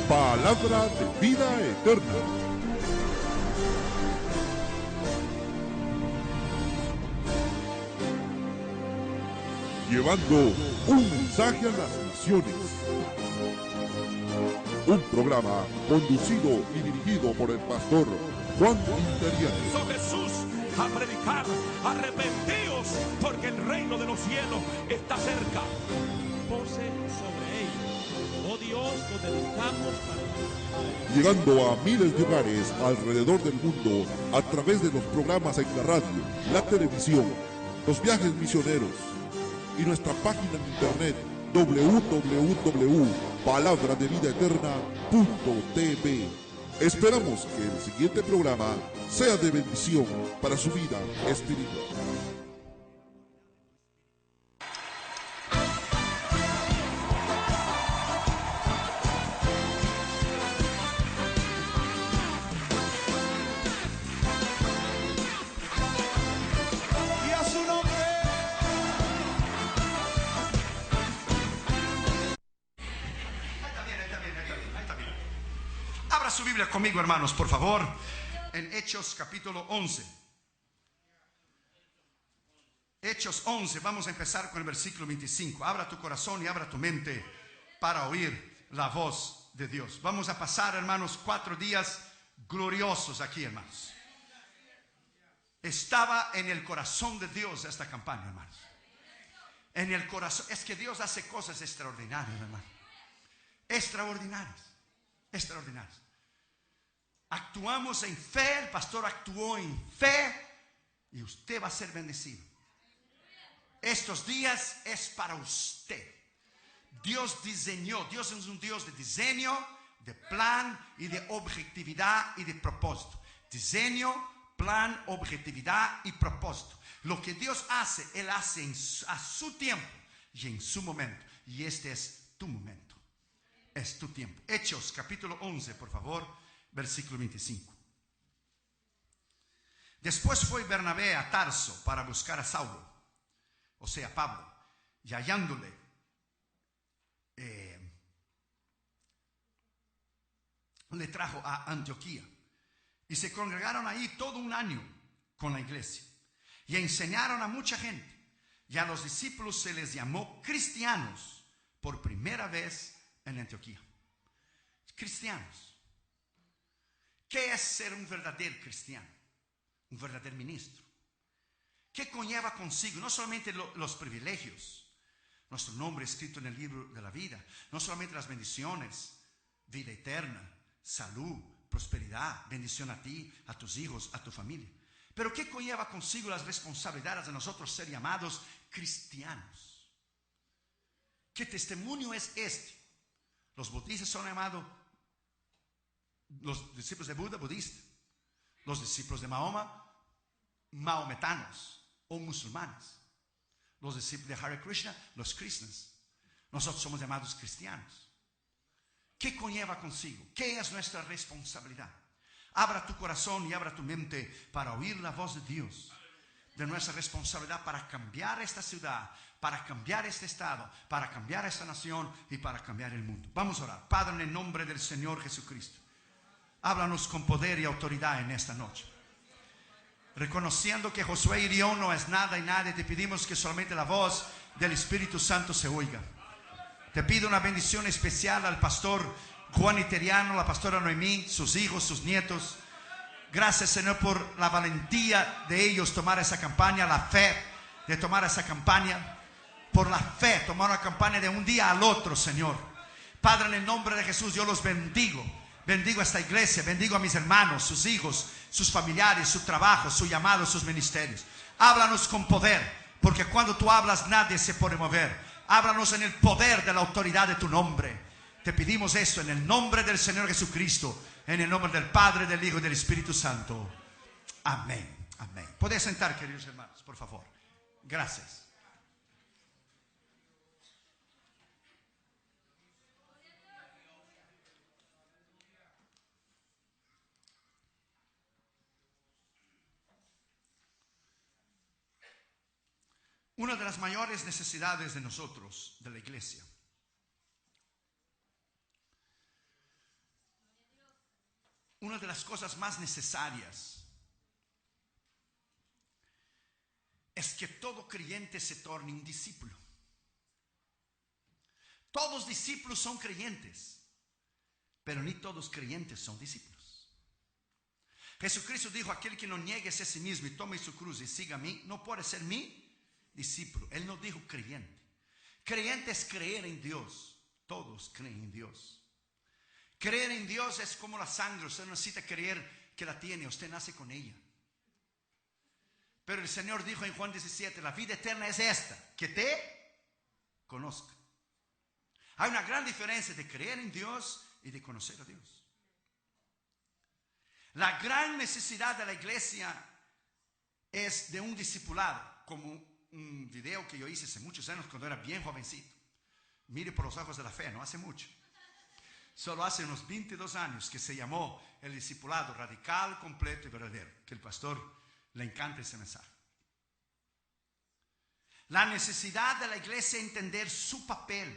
Palabra de vida eterna. Llevando un mensaje a las naciones. Un programa conducido y dirigido por el pastor Juan Interiano. Comenzó Jesús a predicar: arrepentíos, porque el reino de los cielos está cerca. Pose sobre ellos. Oh Dios, nos dedicamos para... Llegando a miles de hogares alrededor del mundo a través de los programas en la radio, la televisión, los viajes misioneros y nuestra página en internet www.palabradevidaeterna.tv. Esperamos que el siguiente programa sea de bendición para su vida espiritual. Y a su nombre. Ahí está bien. Abra su Biblia conmigo, hermanos, por favor, en Hechos capítulo 11. Hechos 11, vamos a empezar con el versículo 25. Abra tu corazón y abra tu mente para oír la voz de Dios. Vamos a pasar, hermanos, 4 días gloriosos aquí, hermanos. Estaba en el corazón de Dios esta campaña, hermanos. En el corazón. Es que Dios hace cosas extraordinarias, hermano. Extraordinarias. Extraordinarias. Actuamos en fe. El pastor actuó en fe. Y usted va a ser bendecido. Estos días es para usted. Dios diseñó. Dios es un Dios de diseño, de plan y de objetividad y de propósito. Diseño, plan, objetividad y propósito. Lo que Dios hace, Él hace a su tiempo y en su momento. Y este es tu momento. Es tu tiempo. Hechos capítulo 11, por favor, versículo 25. Después fue Bernabé a Tarso para buscar a Saulo, o sea, Pablo, y hallándole, le trajo a Antioquía. Y se congregaron ahí todo un año con la iglesia. Y enseñaron a mucha gente. Y a los discípulos se les llamó cristianos por primera vez en Antioquía. Cristianos. ¿Qué es ser un verdadero cristiano? Un verdadero ministro. ¿Qué conlleva consigo? No solamente los privilegios, nuestro nombre escrito en el libro de la vida. No solamente las bendiciones, vida eterna, salud, prosperidad, bendición a ti, a tus hijos, a tu familia. Pero ¿qué conlleva consigo las responsabilidades de nosotros ser llamados cristianos? ¿Qué testimonio es este? Los budistas son llamados, los discípulos de Buda, budistas. Los discípulos de Mahoma, maometanos o musulmanes. Los discípulos de Hare Krishna, los cristianos. Nosotros somos llamados cristianos. ¿Qué conlleva consigo? ¿Qué es nuestra responsabilidad? Abra tu corazón y abra tu mente para oír la voz de Dios. De nuestra responsabilidad para cambiar esta ciudad, para cambiar este estado, para cambiar esta nación y para cambiar el mundo. Vamos a orar. Padre, en el nombre del Señor Jesucristo, háblanos con poder y autoridad en esta noche. Reconociendo que Josué hirió no es nada y nadie, te pedimos que solamente la voz del Espíritu Santo se oiga. Te pido una bendición especial al pastor Juan Interiano, la pastora Noemí, sus hijos, sus nietos. Gracias, Señor, por la valentía de ellos tomar esa campaña, la fe de tomar esa campaña. Por la fe, tomar una campaña de un día al otro, Señor. Padre, en el nombre de Jesús, yo los bendigo. Bendigo a esta iglesia, bendigo a mis hermanos, sus hijos, sus familiares, su trabajo, su llamado, sus ministerios. Háblanos con poder, porque cuando tú hablas nadie se puede mover. Háblanos en el poder de la autoridad de tu nombre. Te pedimos esto en el nombre del Señor Jesucristo, en el nombre del Padre, del Hijo y del Espíritu Santo. Amén. Amén. Podéis sentar, queridos hermanos, por favor. Gracias. Una de las mayores necesidades de nosotros, de la iglesia, una de las cosas más necesarias es que todo creyente se torne un discípulo. Todos discípulos son creyentes, pero ni todos creyentes son discípulos. Jesucristo dijo: aquel que no niegue a sí mismo y tome su cruz y siga a mí, no puede ser mi discípulo. Él no dijo creyente. Creyente es creer en Dios. Todos creen en Dios. Creer en Dios es como la sangre. Usted no necesita creer que la tiene, usted nace con ella. Pero el Señor dijo en Juan 17: la vida eterna es esta, que te conozca. Hay una gran diferencia de creer en Dios y de conocer a Dios. La gran necesidad de la iglesia es de un discipulado, como un video que yo hice hace muchos años cuando era bien jovencito. Mire por los ojos de la fe, no hace mucho. Solo hace unos 22 años, que se llamó el discipulado radical, completo y verdadero. Que el pastor le encanta ese mensaje. La necesidad de la iglesia es entender su papel,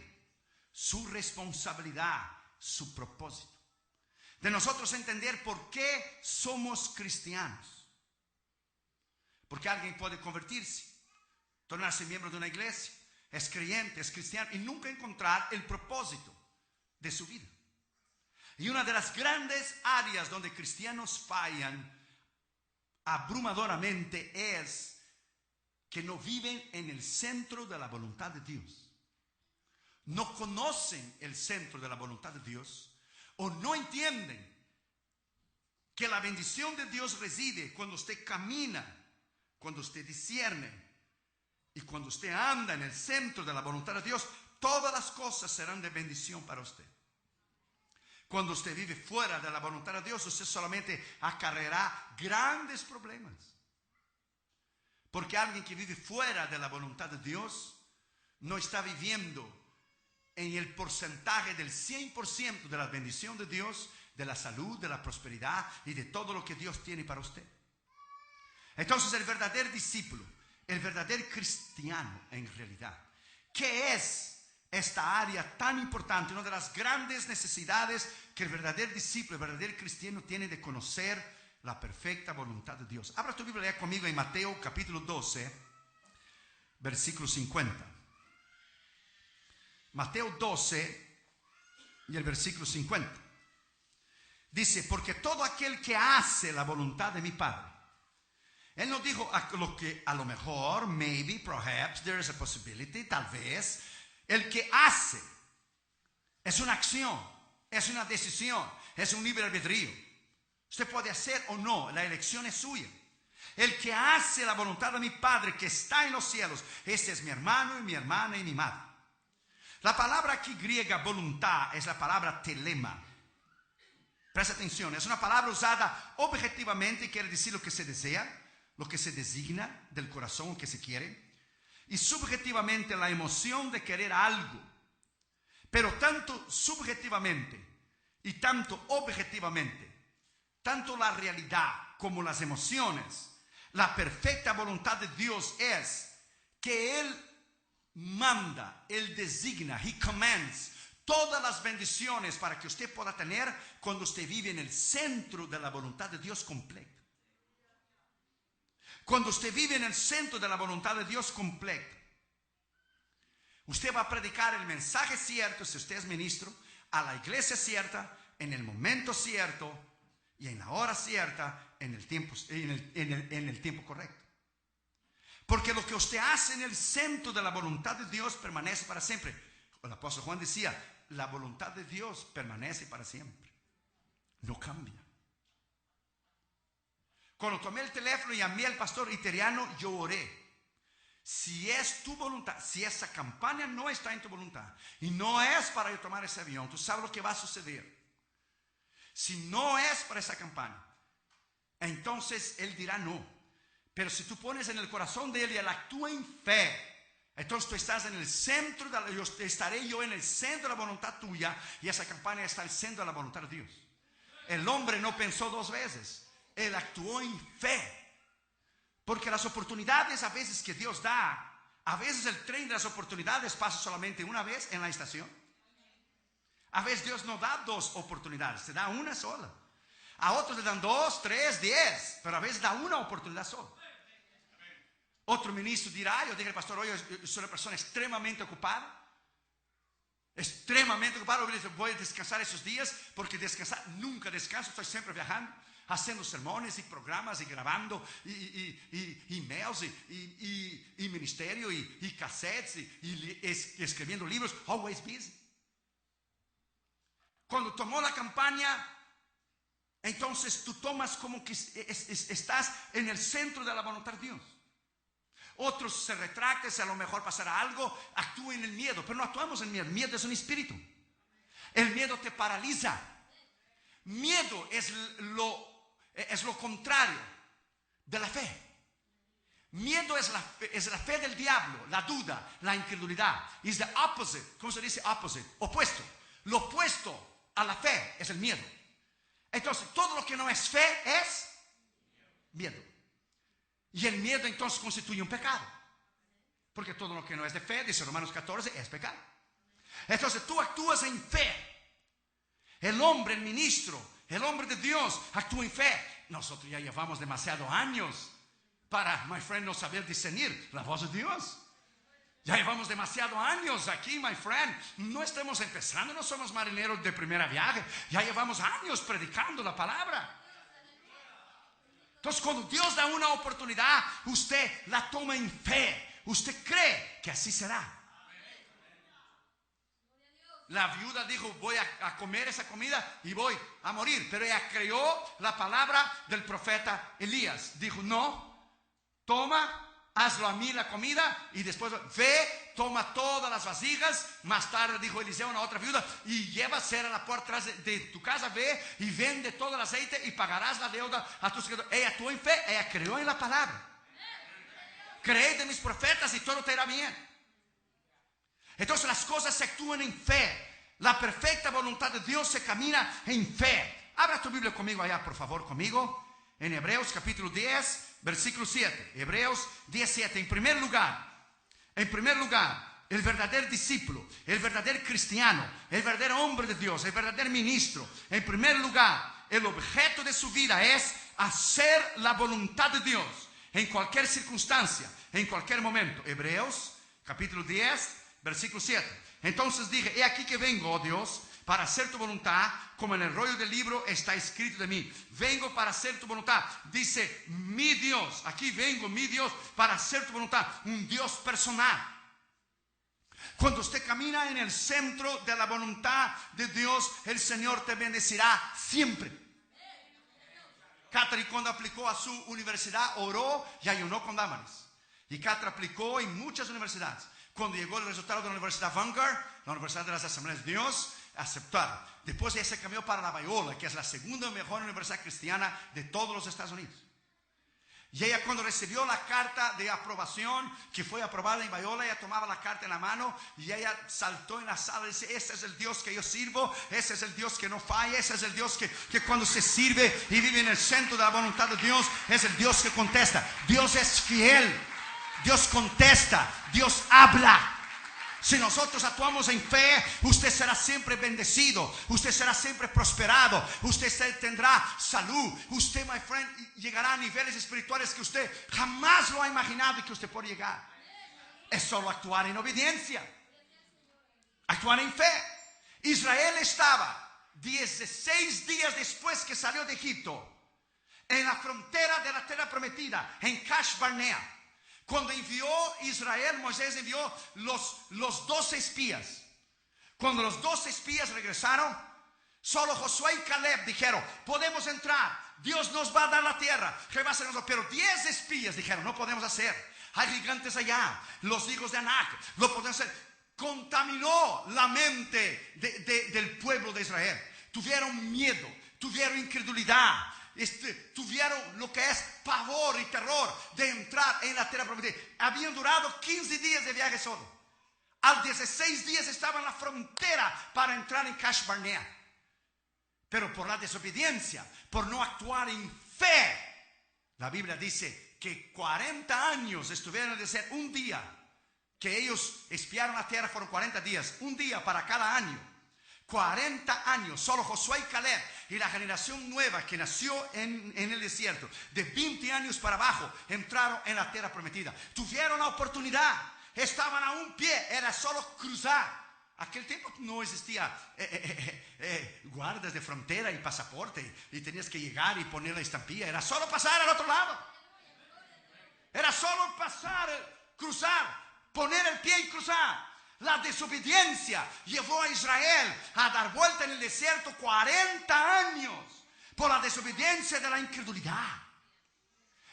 su responsabilidad, su propósito. De nosotros entender por qué somos cristianos. Porque alguien puede convertirse, tornarse miembro de una iglesia, es creyente, es cristiano, y nunca encontrar el propósito de su vida. Y una de las grandes áreas donde cristianos fallan abrumadoramente es que no viven en el centro de la voluntad de Dios. No conocen el centro de la voluntad de Dios, o no entienden que la bendición de Dios reside cuando usted camina, cuando usted discierne y cuando usted anda en el centro de la voluntad de Dios. Todas las cosas serán de bendición para usted. Cuando usted vive fuera de la voluntad de Dios, usted solamente acarreará grandes problemas. Porque alguien que vive fuera de la voluntad de Dios no está viviendo en el porcentaje del 100% de la bendición de Dios, de la salud, de la prosperidad y de todo lo que Dios tiene para usted. Entonces, el verdadero discípulo, el verdadero cristiano en realidad, ¿qué es esta área tan importante? Una de las grandes necesidades que el verdadero discípulo, el verdadero cristiano tiene de conocer la perfecta voluntad de Dios. Abra tu Biblia conmigo en Mateo capítulo 12, versículo 50. Mateo 12 y el versículo 50. Dice: porque todo aquel que hace la voluntad de mi Padre. Él no dijo a lo mejor, maybe, perhaps, there is a possibility, tal vez. El que hace es una acción, es una decisión, es un libre albedrío. Usted puede hacer o no, la elección es suya. El que hace la voluntad de mi Padre que está en los cielos, este es mi hermano y mi hermana y mi madre. La palabra aquí griega voluntad es la palabra telema. Presta atención, es una palabra usada objetivamente y quiere decir lo que se desea, lo que se designa del corazón, lo que se quiere. Y subjetivamente la emoción de querer algo. Pero tanto subjetivamente y tanto objetivamente, tanto la realidad como las emociones, la perfecta voluntad de Dios es que Él manda, Él designa, He commands todas las bendiciones para que usted pueda tener cuando usted vive en el centro de la voluntad de Dios completa. Cuando usted vive en el centro de la voluntad de Dios completa, usted va a predicar el mensaje cierto, si usted es ministro, a la iglesia cierta, en el momento cierto y en la hora cierta, en el tiempo correcto. Porque lo que usted hace en el centro de la voluntad de Dios permanece para siempre. El apóstol Juan decía: la voluntad de Dios permanece para siempre, no cambia. Cuando tomé el teléfono y llamé al pastor Iteriano, yo oré. Si es tu voluntad, si esa campaña no está en tu voluntad y no es para yo tomar ese avión, tú sabes lo que va a suceder. Si no es para esa campaña, entonces él dirá no. Pero si tú pones en el corazón de él y él actúa en fe, entonces tú estás en el centro, estaré yo en el centro de la voluntad tuya, y esa campaña está en el centro de la voluntad de Dios. El hombre no pensó dos veces. Él actuó en fe. Porque las oportunidades a veces que Dios da, a veces el tren de las oportunidades pasa solamente una vez en la estación. A veces Dios no da dos oportunidades, te da una sola. A otros le dan 2, 3, 10, pero a veces da una oportunidad solo. Otro ministro dirá, yo dije al pastor, hoy soy una persona extremadamente ocupada. Extremadamente ocupado. Voy a descansar esos días, porque descansar, nunca descanso, estoy siempre viajando, haciendo sermones y programas y grabando y emails y ministerio y cassettes y escribiendo libros, always busy. Cuando tomó la campaña, entonces tú tomas como que estás en el centro de la voluntad de Dios. Otros se retractan, si a lo mejor pasará algo, actúen en el miedo, pero no actuamos en miedo. El miedo es un espíritu. El miedo te paraliza. Miedo es lo contrario de la fe. Miedo es la fe del diablo, la duda, la incredulidad. Is the opposite. ¿Cómo se dice opposite? Opuesto. Lo opuesto a la fe es el miedo. Entonces, todo lo que no es fe es miedo. Y el miedo entonces constituye un pecado. Porque todo lo que no es de fe, dice Romanos 14, es pecado. Entonces tú actúas en fe. El hombre, el ministro, el hombre de Dios actúa en fe. Nosotros ya llevamos demasiados años para, my friend, no saber discernir la voz de Dios. Ya llevamos demasiados años aquí, my friend. No estamos empezando, no somos marineros de primera viaje. Ya llevamos años predicando la palabra. Entonces, cuando Dios da una oportunidad, usted la toma en fe. Usted cree que así será. La viuda dijo, voy a comer esa comida y voy a morir. Pero ella creyó la palabra del profeta Elías. Dijo, no, toma, hazlo a mí la comida. Y después ve, toma todas las vasijas. Más tarde dijo Eliseo a una otra viuda, y lleva, cierra la puerta atrás de tu casa, ve y vende todo el aceite y pagarás la deuda a tus seguidores. Ella actuó en fe, ella creyó en la palabra. Creed en mis profetas y todo te irá bien. Entonces las cosas se actúan en fe. La perfecta voluntad de Dios se camina en fe. Abra tu Biblia conmigo allá, por favor, conmigo. En Hebreos capítulo 10, versículo 7. Hebreos 10, 7. En primer lugar, el verdadero discípulo, el verdadero cristiano, el verdadero hombre de Dios, el verdadero ministro, en primer lugar, el objeto de su vida es hacer la voluntad de Dios en cualquier circunstancia, en cualquier momento. Hebreos capítulo 10, versículo 7. Entonces dije, he aquí que vengo, oh Dios, para hacer tu voluntad, como en el rollo del libro está escrito de mí. Vengo para hacer tu voluntad. Dice, mi Dios, aquí vengo, mi Dios, para hacer tu voluntad. Un Dios personal. Cuando usted camina en el centro de la voluntad de Dios, el Señor te bendecirá siempre. Catherine, cuando aplicó a su universidad, oró y ayunó con Dámaris. Y Catherine aplicó en muchas universidades. Cuando llegó el resultado de la Universidad Vanguard, la Universidad de las Asambleas de Dios, aceptaron. Después ella se cambió para la Biola, que es la segunda mejor universidad cristiana de todos los Estados Unidos. Y ella, cuando recibió la carta de aprobación, que fue aprobada en Biola, ella tomaba la carta en la mano y ella saltó en la sala y dice, ese es el Dios que yo sirvo, ese es el Dios que no falla, ese es el Dios que cuando se sirve y vive en el centro de la voluntad de Dios, es el Dios que contesta. Dios es fiel, Dios contesta, Dios habla. Si nosotros actuamos en fe, usted será siempre bendecido, usted será siempre prosperado, usted tendrá salud, usted, my friend, llegará a niveles espirituales que usted jamás lo ha imaginado y que usted puede llegar. Es solo actuar en obediencia, actuar en fe. Israel estaba 16 días después que salió de Egipto, en la frontera de la tierra prometida, en Kadesh Barnea. Cuando envió Israel, Moisés envió los 12 espías. Cuando los 12 espías regresaron, solo Josué y Caleb dijeron, podemos entrar, Dios nos va a dar la tierra, pero 10 espías dijeron, no podemos hacer, hay gigantes allá, los hijos de Anak, no podemos hacer. Contaminó la mente del pueblo de Israel. Tuvieron miedo, tuvieron incredulidad. Tuvieron lo que es pavor y terror de entrar en la tierra prometida. Habían durado 15 días de viaje solo. Al 16 días estaban en la frontera para entrar en Kadesh Barnea. Pero por la desobediencia, por no actuar en fe, la Biblia dice que 40 años estuvieron en el desierto. Un día que ellos espiaron la tierra fueron 40 días. Un día para cada año. 40 años, solo Josué y Caleb y la generación nueva que nació en el desierto, de 20 años para abajo, entraron en la tierra prometida. Tuvieron la oportunidad, estaban a un pie, era solo cruzar. Aquel tiempo no existía guardas de frontera y pasaporte y tenías que llegar y poner la estampilla. Era solo pasar al otro lado. Era solo pasar, cruzar, poner el pie y cruzar. La desobediencia llevó a Israel a dar vuelta en el desierto 40 años por la desobediencia de la incredulidad.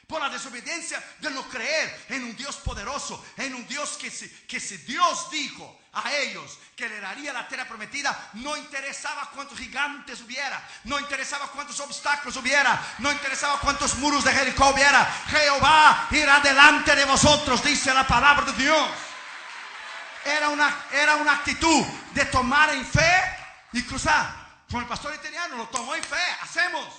Por la desobediencia de no creer en un Dios poderoso, en un Dios que si Dios dijo a ellos que le daría la tierra prometida, no interesaba cuántos gigantes hubiera, no interesaba cuántos obstáculos hubiera, no interesaba cuántos muros de Jericó hubiera. Jehová irá delante de vosotros, dice la palabra de Dios. Era una actitud de tomar en fe y cruzar. Como el pastor italiano lo tomó en fe. Hacemos.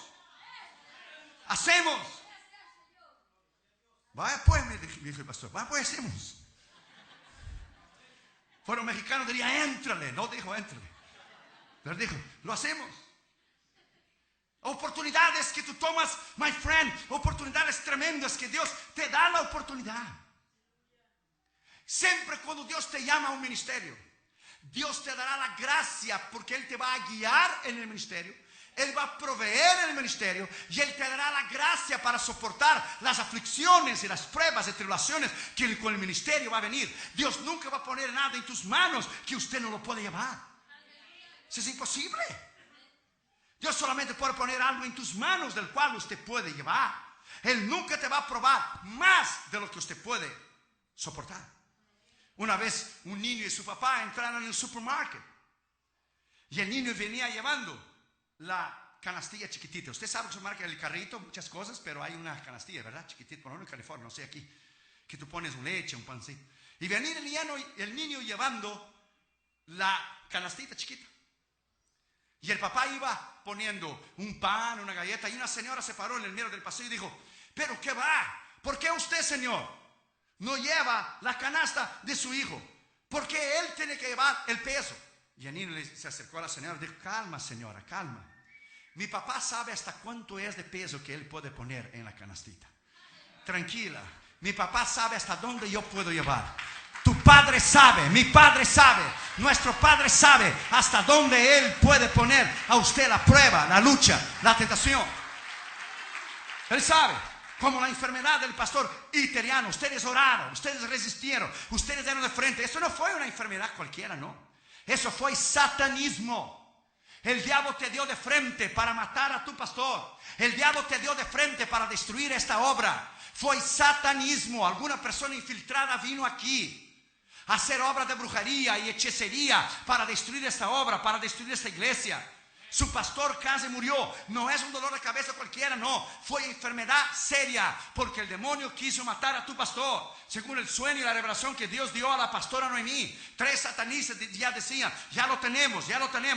Vaya pues, me dijo el pastor, vaya pues, hacemos. Fueron mexicanos, diría, éntrale. No dijo, éntrale. Pero dijo, lo hacemos. Oportunidades que tú tomas, my friend. Oportunidades tremendas que Dios te da la oportunidad. Siempre cuando Dios te llama a un ministerio, Dios te dará la gracia porque Él te va a guiar en el ministerio. Él va a proveer en el ministerio y Él te dará la gracia para soportar las aflicciones y las pruebas y tribulaciones que con el ministerio va a venir. Dios nunca va a poner nada en tus manos que usted no lo puede llevar. Eso es imposible. Dios solamente puede poner algo en tus manos del cual usted puede llevar. Él nunca te va a probar más de lo que usted puede soportar. Una vez un niño y su papá entraron en el supermercado y el niño venía llevando la canastilla chiquitita. Usted sabe que se marca el carrito, muchas cosas, pero hay una canastilla, ¿verdad? Chiquitita, por ejemplo en California, no sé aquí, que tú pones leche, un pancito. Y venía el niño llevando la canastita chiquita. Y el papá iba poniendo un pan, una galleta, y una señora se paró en el medio del pasillo y dijo, ¿pero qué va? ¿Por qué usted, señor, no lleva la canasta de su hijo? ¿Por qué él tiene que llevar el peso? Y el niño se acercó a la señora y dijo, calma señora, calma. Mi papá sabe hasta cuánto es de peso que él puede poner en la canastita. Tranquila, mi papá sabe hasta dónde yo puedo llevar. Tu padre sabe, mi padre sabe, nuestro padre sabe hasta dónde él puede poner a usted la prueba, la lucha, la tentación. Él sabe. Como la enfermedad del pastor italiano. Ustedes oraron, ustedes resistieron, ustedes dieron de frente. Eso no fue una enfermedad cualquiera, no. Eso fue satanismo. El diablo te dio de frente para matar a tu pastor. El diablo te dio de frente para destruir esta obra. Fue satanismo. Alguna persona infiltrada vino aquí a hacer obra de brujería y hechicería para destruir esta obra, para destruir esta iglesia. Su pastor casi murió. No es un dolor de cabeza cualquiera, no. Fue enfermedad seria porque el demonio quiso matar a tu pastor. Según el sueño y la revelación que Dios dio a la pastora Noemí, 3 satanistas ya decían, ya lo tenemos.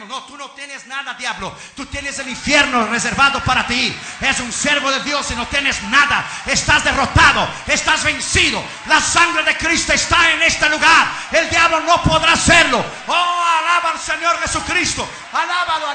No, tú no tienes nada, diablo. Tú tienes el infierno reservado para ti. Es un siervo de Dios y no tienes nada. Estás derrotado, estás vencido. La sangre de Cristo está en este lugar. El diablo no podrá hacerlo. Oh, alaba al Señor Jesucristo. Alábalo.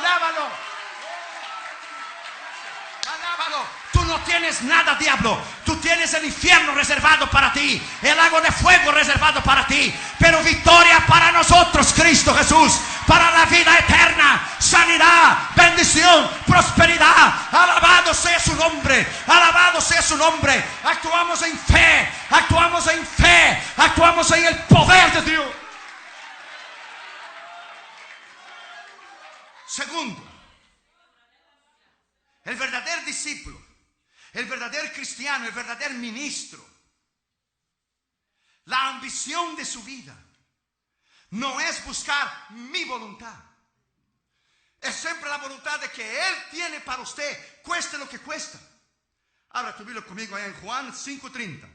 Tú no tienes nada, diablo. Tú tienes el infierno reservado para ti, el lago de fuego reservado para ti, pero victoria para nosotros, Cristo Jesús, para la vida eterna, sanidad, bendición, prosperidad. Alabado sea su nombre, alabado sea su nombre. Actuamos en fe, actuamos en el poder de Dios. Segundo, el verdadero discípulo, el verdadero cristiano, el verdadero ministro, la ambición de su vida no es buscar mi voluntad. Es siempre la voluntad de que Él tiene para usted, cueste lo que cuesta. Abra tu Biblia conmigo en Juan 5:30.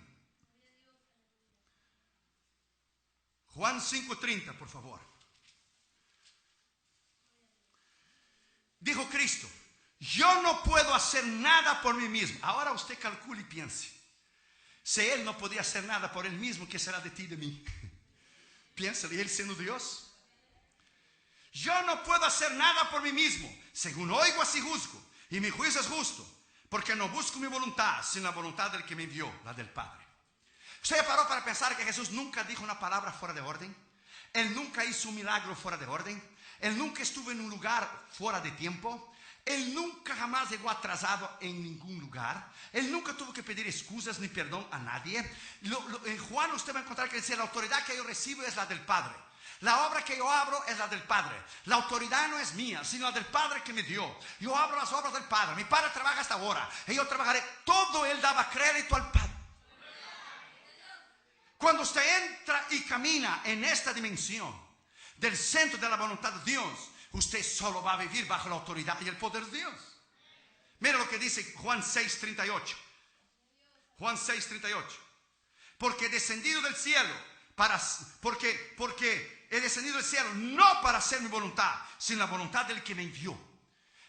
Juan 5:30, por favor. Dijo Cristo, yo no puedo hacer nada por mí mismo. Ahora usted calcule y piense. Si Él no podía hacer nada por Él mismo, ¿qué será de ti y de mí? Piénsale, Él siendo Dios. Yo no puedo hacer nada por mí mismo. Según oigo, así juzgo. Y mi juicio es justo, porque no busco mi voluntad, sino la voluntad del que me envió, la del Padre. ¿Usted paró para pensar que Jesús nunca dijo una palabra fuera de orden? Él nunca hizo un milagro fuera de orden. Él nunca estuvo en un lugar fuera de tiempo. Él nunca jamás llegó atrasado en ningún lugar. Él nunca tuvo que pedir excusas ni perdón a nadie. En Juan usted va a encontrar que dice: la autoridad que yo recibo es la del Padre. La obra que yo abro es la del Padre. La autoridad no es mía, sino la del Padre que me dio. Yo abro las obras del Padre. Mi Padre trabaja hasta ahora y yo trabajaré. Todo Él daba crédito al Padre. Cuando usted entra y camina en esta dimensión del centro de la voluntad de Dios, usted solo va a vivir bajo la autoridad y el poder de Dios. Mira lo que dice Juan 6:38. Juan 6:38. Porque he descendido del cielo porque he descendido del cielo no para hacer mi voluntad, sino la voluntad del que me envió.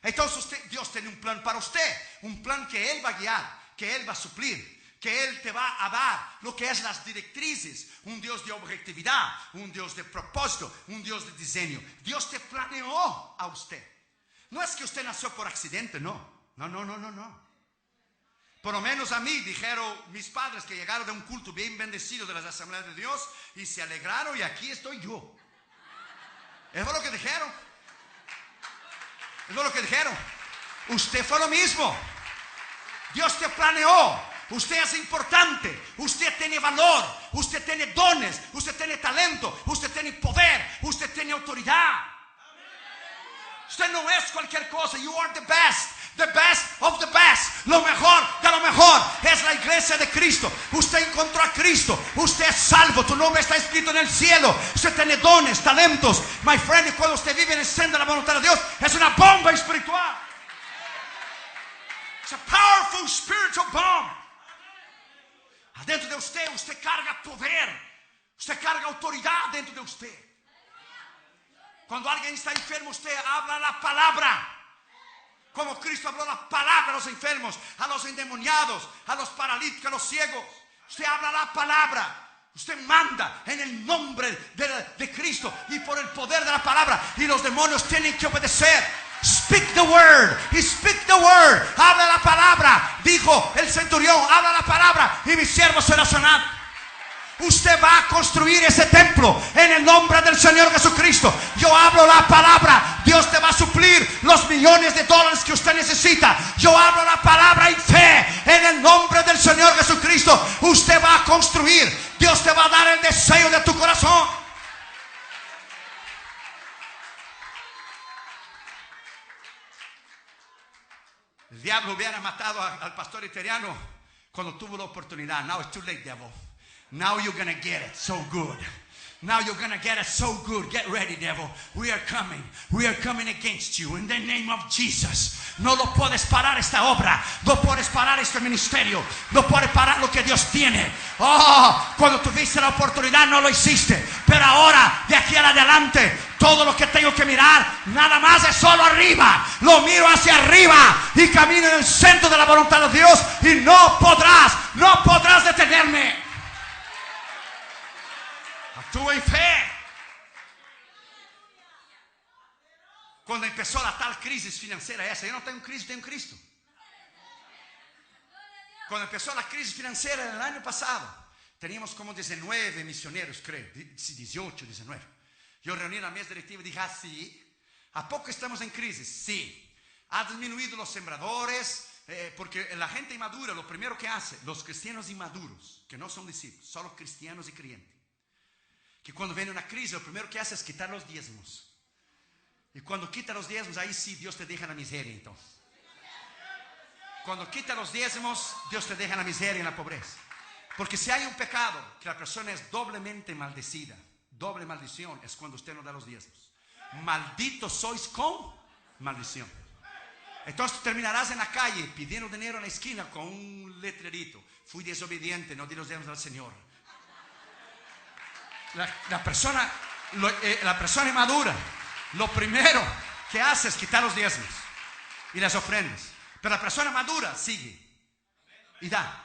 Entonces Dios tiene un plan para usted, un plan que Él va a guiar, que Él va a suplir, que Él te va a dar lo que es las directrices. Un Dios de objetividad, un Dios de propósito, un Dios de diseño. Dios te planeó a usted. No es que usted nació por accidente, no. Por lo menos a mí dijeron mis padres que llegaron de un culto bien bendecido de las asambleas de Dios y se alegraron, y aquí estoy yo. Eso fue lo que dijeron. Eso fue lo que dijeron. Usted fue lo mismo. Dios te planeó. Usted es importante. Usted tiene valor. Usted tiene dones. Usted tiene talento. Usted tiene poder. Usted tiene autoridad. Usted no es cualquier cosa. You are the best. The best of the best. Lo mejor de lo mejor es la iglesia de Cristo. Usted encontró a Cristo. Usted es salvo. Tu nombre está escrito en el cielo. Usted tiene dones, talentos. My friend, y cuando usted vive en el centro de la voluntad de Dios, es una bomba espiritual. It's a powerful spiritual bomb. Adentro de usted, usted carga poder. Usted carga autoridad dentro de usted. Cuando alguien está enfermo, usted habla la palabra. Como Cristo habló la palabra a los enfermos, a los endemoniados, a los paralíticos, a los ciegos. Usted habla la palabra. Usted manda en el nombre de Cristo y por el poder de la palabra. Y los demonios tienen que obedecer. Speak the word. Y speak the word. Habla la palabra. Dijo el centurión: habla la palabra y mi siervo será sanado. Usted va a construir ese templo en el nombre del Señor Jesucristo. Yo hablo la palabra. Dios te va a suplir los millones de dólares que usted necesita. Yo hablo la palabra en fe en el nombre del Señor Jesucristo. Usted va a construir. Dios te va a dar el deseo de tu corazón. El diablo hubiera matado al pastor italiano cuando tuvo la oportunidad. Now it's too late, devil. Now you're going to get it so good. Now you're going to get it so good. Get ready, devil. We are coming. We are coming against you in the name of Jesus. No lo puedes parar esta obra. No puedes parar este ministerio. No puedes parar lo que Dios tiene. Oh, cuando tuviste la oportunidad no lo hiciste. Pero ahora, de aquí en adelante, todo lo que tengo que mirar, nada más es solo arriba. Lo miro hacia arriba y camino en el centro de la voluntad de Dios. Y no podrás detenerme. Actúa en fe. Cuando empezó la tal crisis financiera esa, yo no tengo crisis, tengo Cristo. Cuando empezó la crisis financiera el año pasado, teníamos como 19 misioneros, creo, 18, 19. Yo reuní la mesa directiva y dije: sí, ¿a poco estamos en crisis? Sí. Ha disminuido los sembradores, porque la gente inmadura, lo primero que hace, los cristianos inmaduros, que no son discípulos, solo cristianos y creyentes, que cuando viene una crisis, lo primero que hace es quitar los diezmos. Y cuando quita los diezmos, ahí sí Dios te deja en la miseria. Entonces, cuando quita los diezmos, Dios te deja en la miseria y en la pobreza. Porque si hay un pecado que la persona es doblemente maldecida, doble maldición, es cuando usted no da los diezmos. Malditos sois con maldición. Entonces tú terminarás en la calle pidiendo dinero en la esquina con un letrerito: fui desobediente, no di los diezmos al Señor. La persona inmadura, lo primero que hace es quitar los diezmos y las ofrendas. Pero la persona madura sigue y da.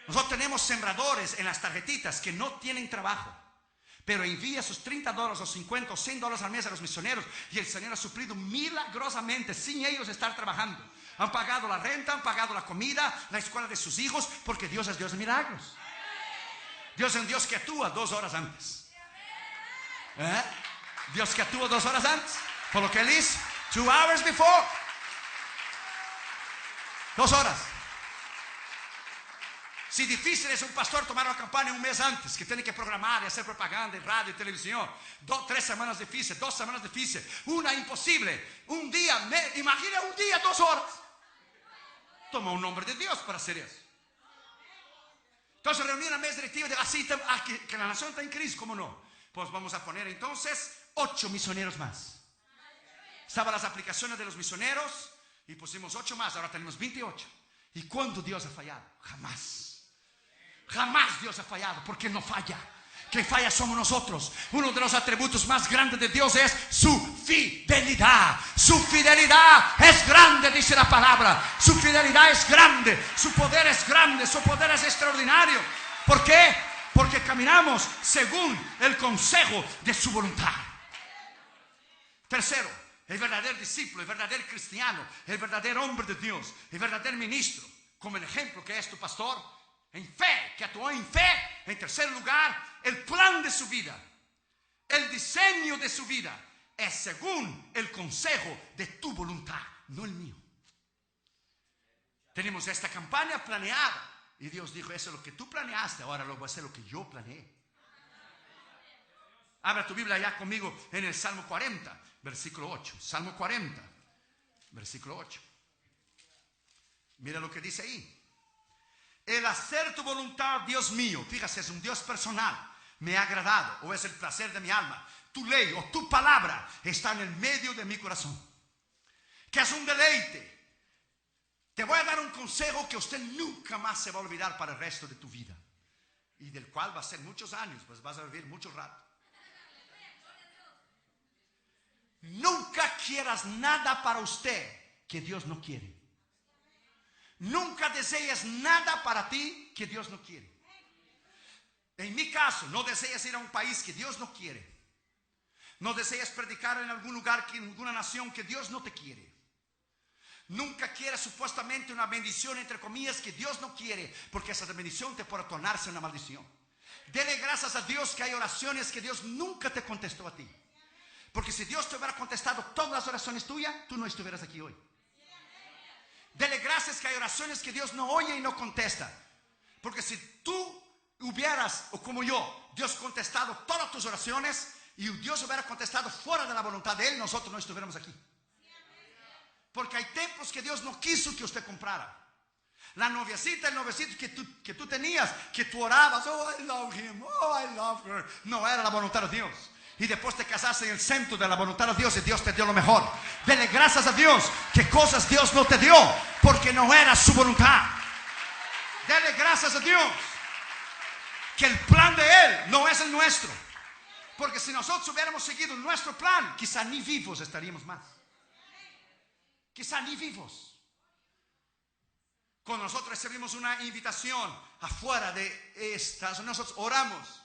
Nosotros tenemos sembradores en las tarjetitas que no tienen trabajo, Pero envía sus $30 o 50 o $100 al mes a los misioneros y el Señor ha suplido milagrosamente sin ellos estar trabajando. Han pagado la renta, han pagado la comida, la escuela de sus hijos, porque Dios es Dios de milagros. Dios es un Dios que actúa 2 horas antes. Dios que actúa 2 horas antes. Por lo que Él hizo 2 hours before. 2 horas. Si difícil es un pastor tomar una campaña un mes antes, que tiene que programar y hacer propaganda en radio y televisión, 3 semanas difíciles, 2 semanas difíciles, una imposible, un día, imagina un día, 2 horas. Toma un nombre de Dios para hacer eso. Entonces reunir la mesa directiva de así, que la nación está en crisis, ¿cómo no? Pues vamos a poner entonces 8 misioneros más. Estaban las aplicaciones de los misioneros y pusimos 8 más, ahora tenemos 28. ¿Y cuándo Dios ha fallado? Jamás. Jamás Dios ha fallado, porque Él no falla. Que falla somos nosotros. Uno de los atributos más grandes de Dios es su fidelidad. Su fidelidad es grande, dice la palabra. Su fidelidad es grande, su poder es grande, su poder es extraordinario. ¿Por qué? Porque caminamos según el consejo de su voluntad. Tercero, el verdadero discípulo, el verdadero cristiano, el verdadero hombre de Dios, el verdadero ministro, como el ejemplo que es tu pastor, en fe, que actuó en fe. En tercer lugar, el plan de su vida, el diseño de su vida es según el consejo de tu voluntad, no el mío. Tenemos esta campaña planeada y Dios dijo: eso es lo que tú planeaste, ahora lo voy a hacer lo que yo planeé. Abra tu Biblia ya conmigo en el Salmo 40, versículo 8. Salmo 40, versículo 8. Mira lo que dice ahí. El hacer tu voluntad, Dios mío, fíjate, es un Dios personal, me ha agradado, o es el placer de mi alma. Tu ley o tu palabra está en el medio de mi corazón, que es un deleite. Te voy a dar un consejo que usted nunca más se va a olvidar para el resto de tu vida, y del cual va a ser muchos años, pues vas a vivir mucho rato. Nunca quieras nada para usted que Dios no quiere. Nunca desees nada para ti que Dios no quiere. En mi caso, no desees ir a un país que Dios no quiere. No desees predicar en algún lugar, en alguna nación que Dios no te quiere. Nunca quieras supuestamente una bendición, entre comillas, que Dios no quiere, porque esa bendición te puede tornarse una maldición. Dele gracias a Dios que hay oraciones que Dios nunca te contestó a ti. Porque si Dios te hubiera contestado todas las oraciones tuyas, tú no estuvieras aquí hoy. Dele gracias que hay oraciones que Dios no oye y no contesta. Porque si tú hubieras, o como yo, Dios contestado todas tus oraciones y Dios hubiera contestado fuera de la voluntad de Él, nosotros no estuviéramos aquí. Porque hay templos que Dios no quiso que usted comprara. La noviecita, el noviecito que tú tenías, que tú orabas, oh, I love him, oh, I love her, no era la voluntad de Dios. Y después te casaste en el centro de la voluntad de Dios y Dios te dio lo mejor. Dele gracias a Dios que cosas Dios no te dio porque no era su voluntad. Dele gracias a Dios que el plan de Él no es el nuestro. Porque si nosotros hubiéramos seguido nuestro plan, quizá ni vivos estaríamos más. Quizá ni vivos. Cuando nosotros recibimos una invitación afuera de estas, nosotros oramos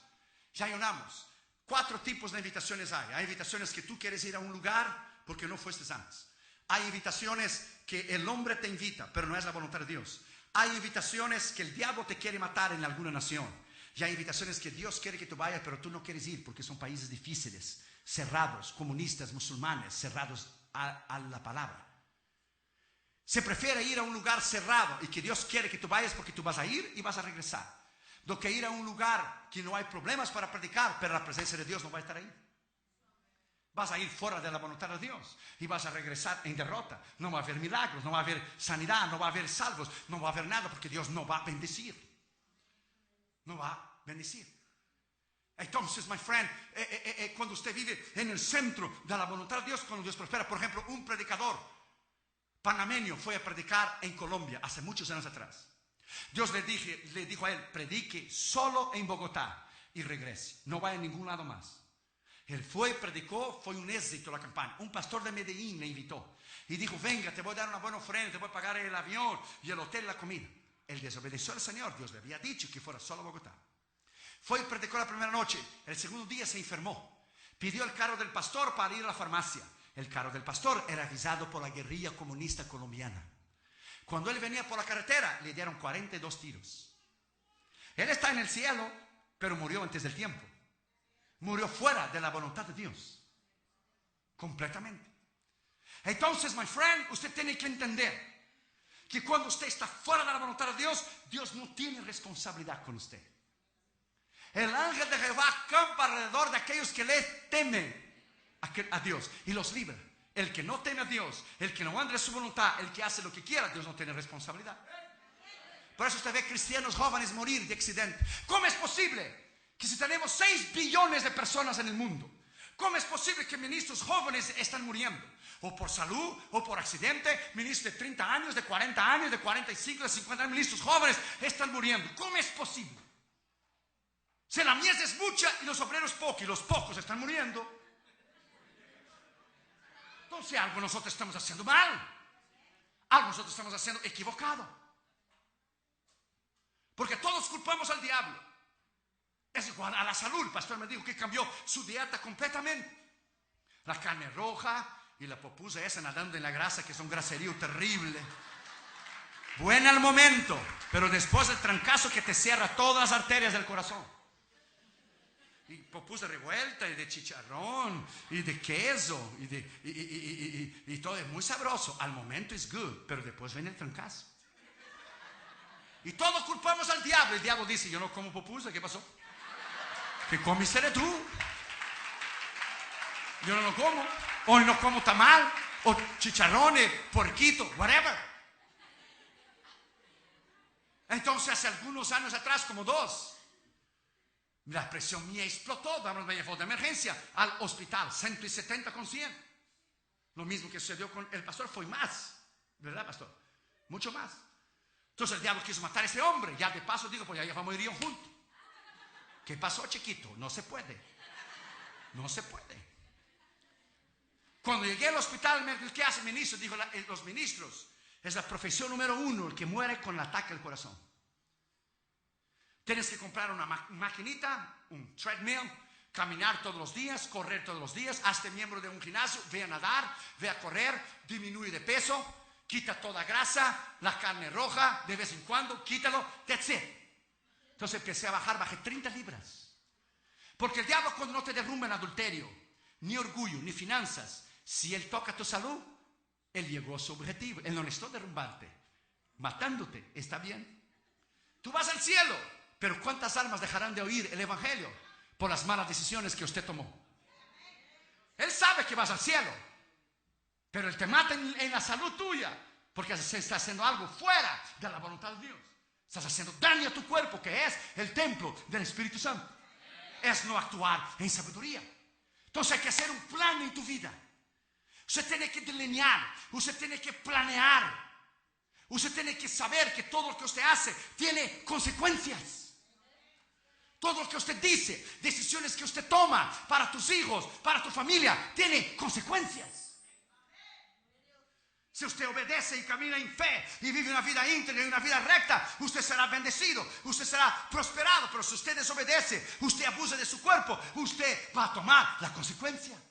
y ayunamos. 4 tipos de invitaciones hay. Hay invitaciones que tú quieres ir a un lugar porque no fuiste antes. Hay invitaciones que el hombre te invita, pero no es la voluntad de Dios. Hay invitaciones que el diablo te quiere matar en alguna nación. Y hay invitaciones que Dios quiere que tú vayas, pero tú no quieres ir porque son países difíciles, cerrados, comunistas, musulmanes, cerrados a la palabra. Se prefiere ir a un lugar cerrado y que Dios quiere que tú vayas porque tú vas a ir y vas a regresar, do que ir a un lugar que no hay problemas para predicar, pero la presencia de Dios no va a estar ahí. Vas a ir fuera de la voluntad de Dios y vas a regresar en derrota. No va a haber milagros, no va a haber sanidad, no va a haber salvos, no va a haber nada porque Dios no va a bendecir. No va a bendecir. Entonces, my friend, cuando usted vive en el centro de la voluntad de Dios, cuando Dios prospera, por ejemplo, un predicador panameño fue a predicar en Colombia hace muchos años atrás. Dios le dijo a él: predique solo en Bogotá y regrese, no vaya a ningún lado más. Él fue, predicó, fue un éxito la campaña. Un pastor de Medellín le invitó y dijo: venga, te voy a dar una buena ofrenda, te voy a pagar el avión y el hotel, la comida. Él desobedeció al Señor. Dios le había dicho que fuera solo a Bogotá. Fue y predicó la primera noche. El segundo día se enfermó. Pidió el carro del pastor para ir a la farmacia. El carro del pastor era avisado por la guerrilla comunista colombiana. Cuando él venía por la carretera, le dieron 42 tiros. Él está en el cielo, pero murió antes del tiempo. Murió fuera de la voluntad de Dios. Completamente. Entonces, my friend, usted tiene que entender que cuando usted está fuera de la voluntad de Dios, Dios no tiene responsabilidad con usted. El ángel de Jehová campa alrededor de aquellos que le temen a Dios y los libra. El que no teme a Dios, el que no anda en su voluntad, el que hace lo que quiera, Dios no tiene responsabilidad. Por eso usted ve cristianos jóvenes morir de accidente. ¿Cómo es posible que si tenemos 6 billones de personas en el mundo, cómo es posible que ministros jóvenes están muriendo? O por salud, o por accidente. Ministros de 30 años, de 40 años, de 45, de 50 años, ministros jóvenes están muriendo. ¿Cómo es posible? Si la mies es mucha y los obreros pocos, y los pocos están muriendo, entonces algo nosotros estamos haciendo mal. Algo nosotros estamos haciendo equivocado. Porque todos culpamos al diablo. Es igual a la salud. El pastor me dijo que cambió su dieta completamente. La carne roja y la popusa esa nadando en la grasa, que es un graserío terrible. Buena al momento, pero después el trancazo que te cierra todas las arterias del corazón. Y popusa revuelta, y de chicharrón, y de queso, y todo es muy sabroso. Al momento es good, pero después viene el trancazo. Y todos culpamos al diablo. El diablo dice: yo no como popusa. ¿Qué pasó? ¿Qué comiste tú? Yo no lo como. O no como tamal, o chicharrones, porquito, whatever. Entonces hace algunos años atrás, como 2, la presión mía explotó. Me llevó de emergencia al hospital, 170 con 100. Lo mismo que sucedió con el pastor, fue más, ¿verdad, pastor? Mucho más. Entonces el diablo quiso matar a ese hombre. Ya de paso digo, pues ya vamos a ir juntos. ¿Qué pasó, chiquito? No se puede. No se puede. Cuando llegué al hospital, me dijo: ¿qué hace el ministro? Dijo: los ministros es la profesión número 1, el que muere con el ataque al corazón. Tienes que comprar una maquinita, un treadmill, caminar todos los días, correr todos los días, hazte miembro de un gimnasio, ve a nadar, ve a correr, disminuye de peso, quita toda grasa, la carne roja, de vez en cuando, quítalo, that's it. Entonces empecé a bajar, bajé 30 libras. Porque el diablo, cuando no te derrumba en adulterio, ni orgullo, ni finanzas, si él toca tu salud, él llegó a su objetivo. Él no necesitó derrumbarte, matándote. ¿Está bien? Tú vas al cielo, pero ¿cuántas almas dejarán de oír el evangelio por las malas decisiones que usted tomó? Él sabe que vas al cielo, pero él te mata en la salud tuya, porque se está haciendo algo fuera de la voluntad de Dios. Estás haciendo daño a tu cuerpo, que es el templo del Espíritu Santo. Es no actuar en sabiduría. Entonces hay que hacer un plan en tu vida. Usted tiene que delinear, usted tiene que planear, usted tiene que saber que todo lo que usted hace tiene consecuencias. Todo lo que usted dice, decisiones que usted toma para tus hijos, para tu familia, tiene consecuencias. Si usted obedece y camina en fe y vive una vida íntegra y una vida recta, usted será bendecido, usted será prosperado. Pero si usted desobedece, usted abusa de su cuerpo, usted va a tomar la consecuencia.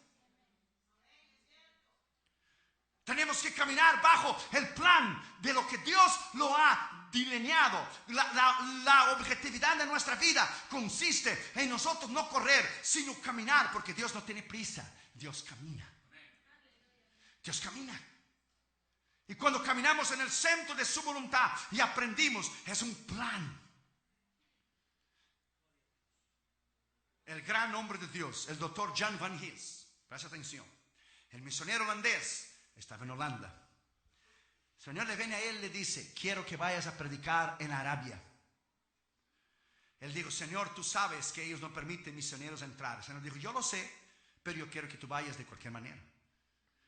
Tenemos que caminar bajo el plan de lo que Dios lo ha delineado. La objetividad de nuestra vida consiste en nosotros no correr, sino caminar, porque Dios no tiene prisa, Dios camina. Dios camina. Y cuando caminamos en el centro de su voluntad y aprendimos, es un plan. El gran hombre de Dios, el doctor Jan van Hees, presta atención, el misionero holandés, estaba en Holanda. El Señor le viene a él y le dice: quiero que vayas a predicar en Arabia. Él dijo: Señor, tú sabes que ellos no permiten misioneros entrar. El Señor dijo: yo lo sé, pero yo quiero que tú vayas de cualquier manera.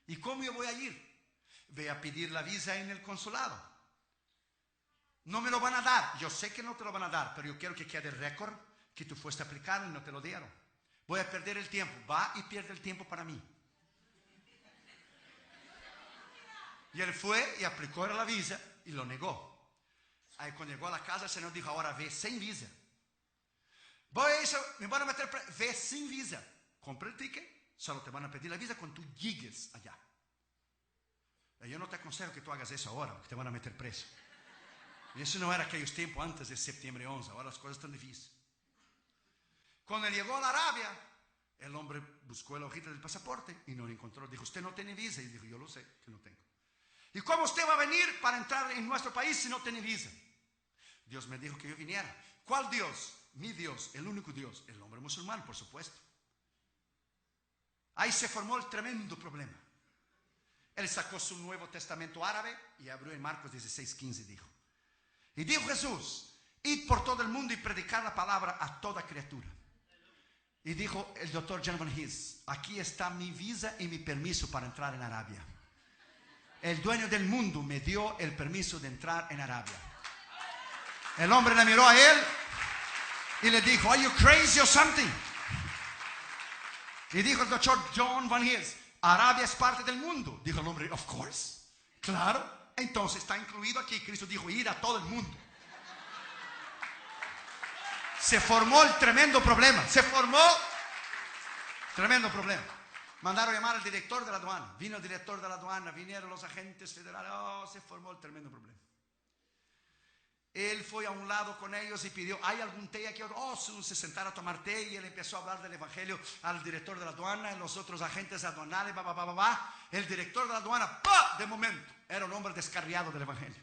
¿Y cómo yo voy a ir? Ve a pedir la visa en el consulado. No me lo van a dar. Yo sé que no te lo van a dar, pero yo quiero que quede récord que tú fuiste a aplicar y no te lo dieron. Voy a perder el tiempo. Va y pierde el tiempo para mí. Y él fue y aplicó la visa y lo negó. Ahí cuando llegó a la casa, el Señor dijo: ahora ve sin visa. me van a meter preso. Ve sin visa. Compra el ticket. Solo te van a pedir la visa cuando tú llegues allá. Yo no te aconsejo que tú hagas eso ahora, porque te van a meter preso. Y eso no era aquellos tiempos antes de septiembre 11. Ahora las cosas están difíciles. Cuando él llegó a la Arabia, el hombre buscó la hojita del pasaporte y no lo encontró. Dijo, usted no tiene visa. Y dijo, yo lo sé que no tengo. ¿Y cómo usted va a venir para entrar en nuestro país si no tiene visa? Dios me dijo que yo viniera. ¿Cuál Dios? Mi Dios, el único Dios. El hombre musulmán, por supuesto. Ahí se formó el tremendo problema. Él sacó su Nuevo Testamento árabe y abrió en Marcos 16:15, dijo. Y dijo Jesús, id por todo el mundo y predicar la palabra a toda criatura. Y dijo el doctor John Van His, aquí está mi visa y mi permiso para entrar en Arabia. El dueño del mundo me dio el permiso de entrar en Arabia. El hombre le miró a él y le dijo, are you crazy or something? Y dijo el doctor John Van His, Arabia es parte del mundo. Dijo el hombre, of course. Claro. Entonces está incluido aquí. Cristo dijo, ir a todo el mundo. Se formó el tremendo problema. Tremendo problema. Mandaron llamar al director de la aduana. Vino el director de la aduana. Vinieron los agentes federales. Se formó el tremendo problema. Él fue a un lado con ellos y pidió, ¿hay algún té aquí? Se sentaron a tomar té y él empezó a hablar del evangelio al director de la aduana, a los otros agentes aduanales, El director de la aduana, de momento, era un hombre descarriado del evangelio.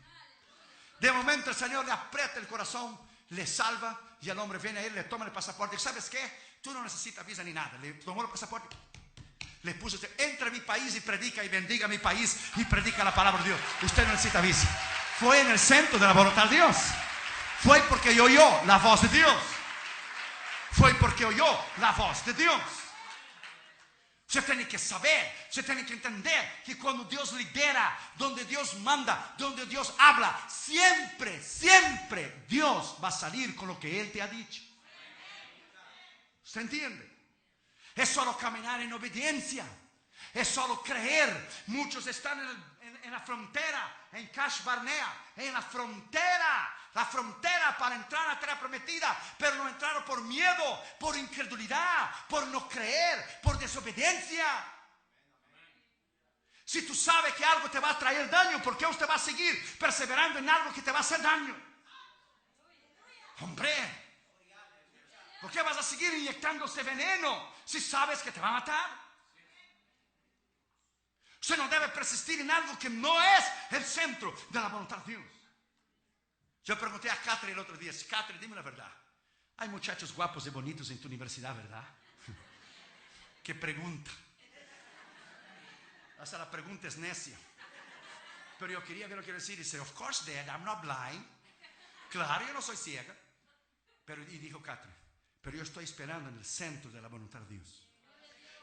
De momento el Señor le aprieta el corazón, le salva y el hombre viene a él, le toma el pasaporte y ¿sabes qué? Tú no necesitas visa ni nada. Le tomó el pasaporte, le puso, entra a mi país y predica y bendiga mi país y predica la palabra de Dios. Usted no necesita visa. Fue en el centro de la voluntad de Dios. Fue porque oyó la voz de Dios. Fue porque oyó la voz de Dios. Usted tiene que saber, usted tiene que entender que cuando Dios lidera, donde Dios manda, donde Dios habla, siempre, siempre Dios va a salir con lo que Él te ha dicho. ¿Usted entiende? Es solo caminar en obediencia. Es solo creer. Muchos están en la frontera, en Kash Barnea, en la frontera para entrar a la tierra prometida, pero no entraron por miedo, por incredulidad, por no creer, por desobediencia. Si tú sabes que algo te va a traer daño, ¿por qué usted va a seguir perseverando en algo que te va a hacer daño? Hombre, ¿por qué vas a seguir inyectándose veneno si sabes que te va a matar? Usted no debe persistir en algo que no es el centro de la voluntad de Dios. Yo pregunté a Catherine el otro día, Catherine, dime la verdad. Hay muchachos guapos y bonitos en tu universidad, ¿verdad? ¿Qué pregunta? Hasta la pregunta es necia. Pero yo quería ver lo que quiero decir. Dice, of course, Dad, I'm not blind. Claro, yo no soy ciega. Y dijo Catherine, pero yo estoy esperando en el centro de la voluntad de Dios.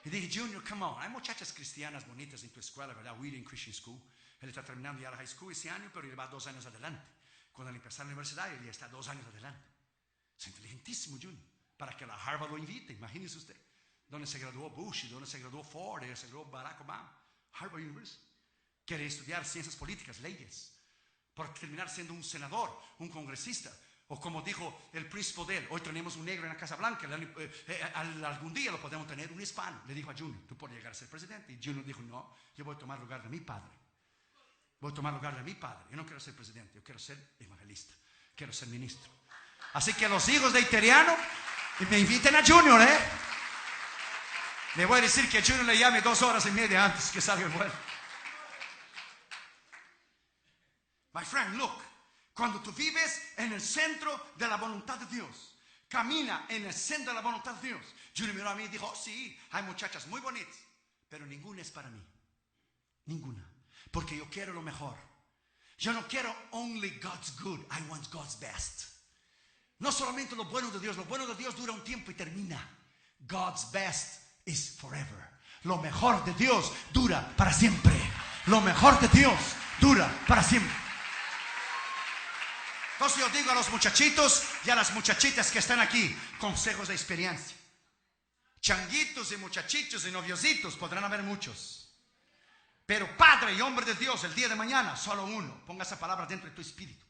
Y dije, Junior, come on. Hay muchachas cristianas bonitas en tu escuela, ¿verdad? Wheaton Christian School. Él está terminando ya la high school ese año, pero él va 2 años adelante. Cuando él empezó la universidad, él ya está 2 años adelante. Es inteligentísimo, Junior. Para que la Harvard lo invite, imagínese usted. Donde se graduó Bush, donde se graduó Ford, donde se graduó Barack Obama. Harvard University. Quiere estudiar ciencias políticas, leyes. Para terminar siendo un senador, un congresista. O como dijo el príncipe de él, hoy tenemos un negro en la Casa Blanca, algún día lo podemos tener un hispano. Le dijo a Junior, tú puedes llegar a ser presidente. Y Junior dijo, no, yo voy a tomar lugar de mi padre. Voy a tomar lugar de mi padre. Yo no quiero ser presidente, yo quiero ser evangelista. Quiero ser ministro. Así que los hijos de Iteriano me inviten a Junior, Le voy a decir que Junior le llame 2 horas y media antes que salga el vuelo. My friend, look. Cuando tú vives en el centro de la voluntad de Dios, camina en el centro de la voluntad de Dios. Junior miró a mí y dijo, sí, hay muchachas muy bonitas, pero ninguna es para mí. Ninguna. Porque yo quiero lo mejor. Yo no quiero only God's good, I want God's best. No solamente lo bueno de Dios dura un tiempo y termina. God's best is forever. Lo mejor de Dios dura para siempre. Lo mejor de Dios dura para siempre. Entonces yo digo a los muchachitos y a las muchachitas que están aquí, consejos de experiencia. Changuitos y muchachitos y noviositos podrán haber muchos. Pero padre y hombre de Dios, el día de mañana, solo uno. Ponga esa palabra dentro de tu espíritu.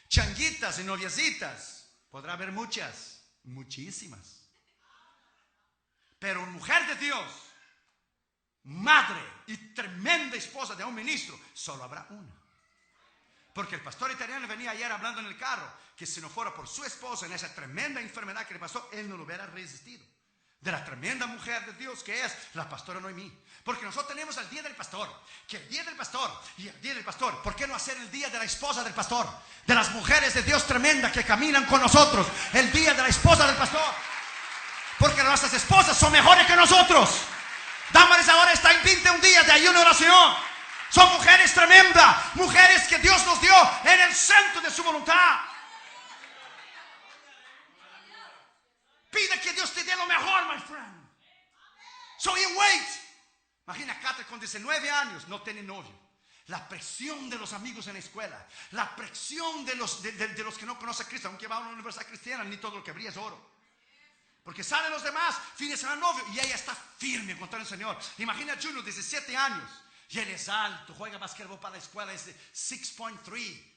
Changuitas y noviecitas, podrá haber muchas. Muchísimas. Pero mujer de Dios, madre y tremenda esposa de un ministro, solo habrá una. Porque el pastor italiano venía ayer hablando en el carro que si no fuera por su esposa en esa tremenda enfermedad que le pasó, él no lo hubiera resistido. De la tremenda mujer de Dios que es la pastora Noemí. Porque nosotros tenemos el día del pastor, que el día del pastor y el día del pastor, ¿por qué no hacer el día de la esposa del pastor? De las mujeres de Dios tremenda que caminan con nosotros, el día de la esposa del pastor. Porque nuestras esposas son mejores que nosotros. Damaris ahora está en 21 días de ayuno y oración. Son mujeres tremendas, mujeres que Dios nos dio en el centro de su voluntad. Pide que Dios te dé lo mejor, my friend. So you wait. Imagina, Catherine con 19 años no tiene novio. La presión de los amigos en la escuela, la presión de los que no conocen a Cristo, aunque va a una universidad cristiana, ni todo lo que brilla es oro. Porque salen los demás, fin de semana novio, y ella está firme contra el Señor. Imagina a Junior, 17 años, y él es alto, juega basquetbol para la escuela, es de 6.3.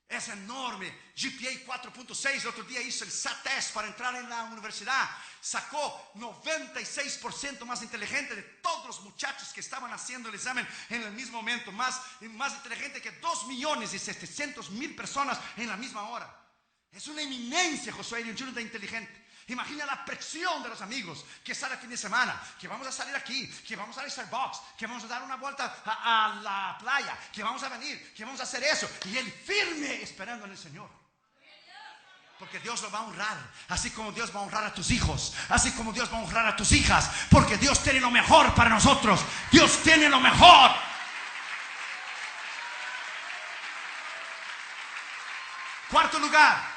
Es enorme, GPA 4.6. El otro día hizo el SAT para entrar en la universidad. Sacó 96% más inteligente de todos los muchachos que estaban haciendo el examen en el mismo momento. Más inteligente que 2.700.000 personas en la misma hora. Es una eminencia, Josué Junior, de inteligente. Imagina la presión de los amigos que sale el fin de semana, que vamos a salir aquí, que vamos a ir a Starbucks, que vamos a dar una vuelta a la playa, que vamos a venir, que vamos a hacer eso. Y él firme esperando en el Señor. Porque Dios lo va a honrar, así como Dios va a honrar a tus hijos, así como Dios va a honrar a tus hijas. Porque Dios tiene lo mejor para nosotros. Dios tiene lo mejor. Cuarto lugar.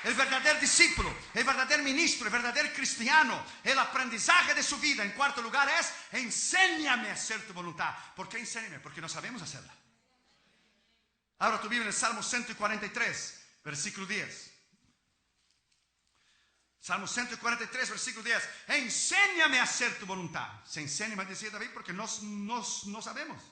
El verdadero discípulo, el verdadero ministro, el verdadero cristiano, el aprendizaje de su vida, en cuarto lugar, es: enséñame a hacer tu voluntad. ¿Por qué enséñame? Porque no sabemos hacerla. Ahora tu Biblia en el Salmo 143, versículo 10. Salmo 143, versículo 10. Enséñame a hacer tu voluntad. Se enséñame, decía David, porque no sabemos.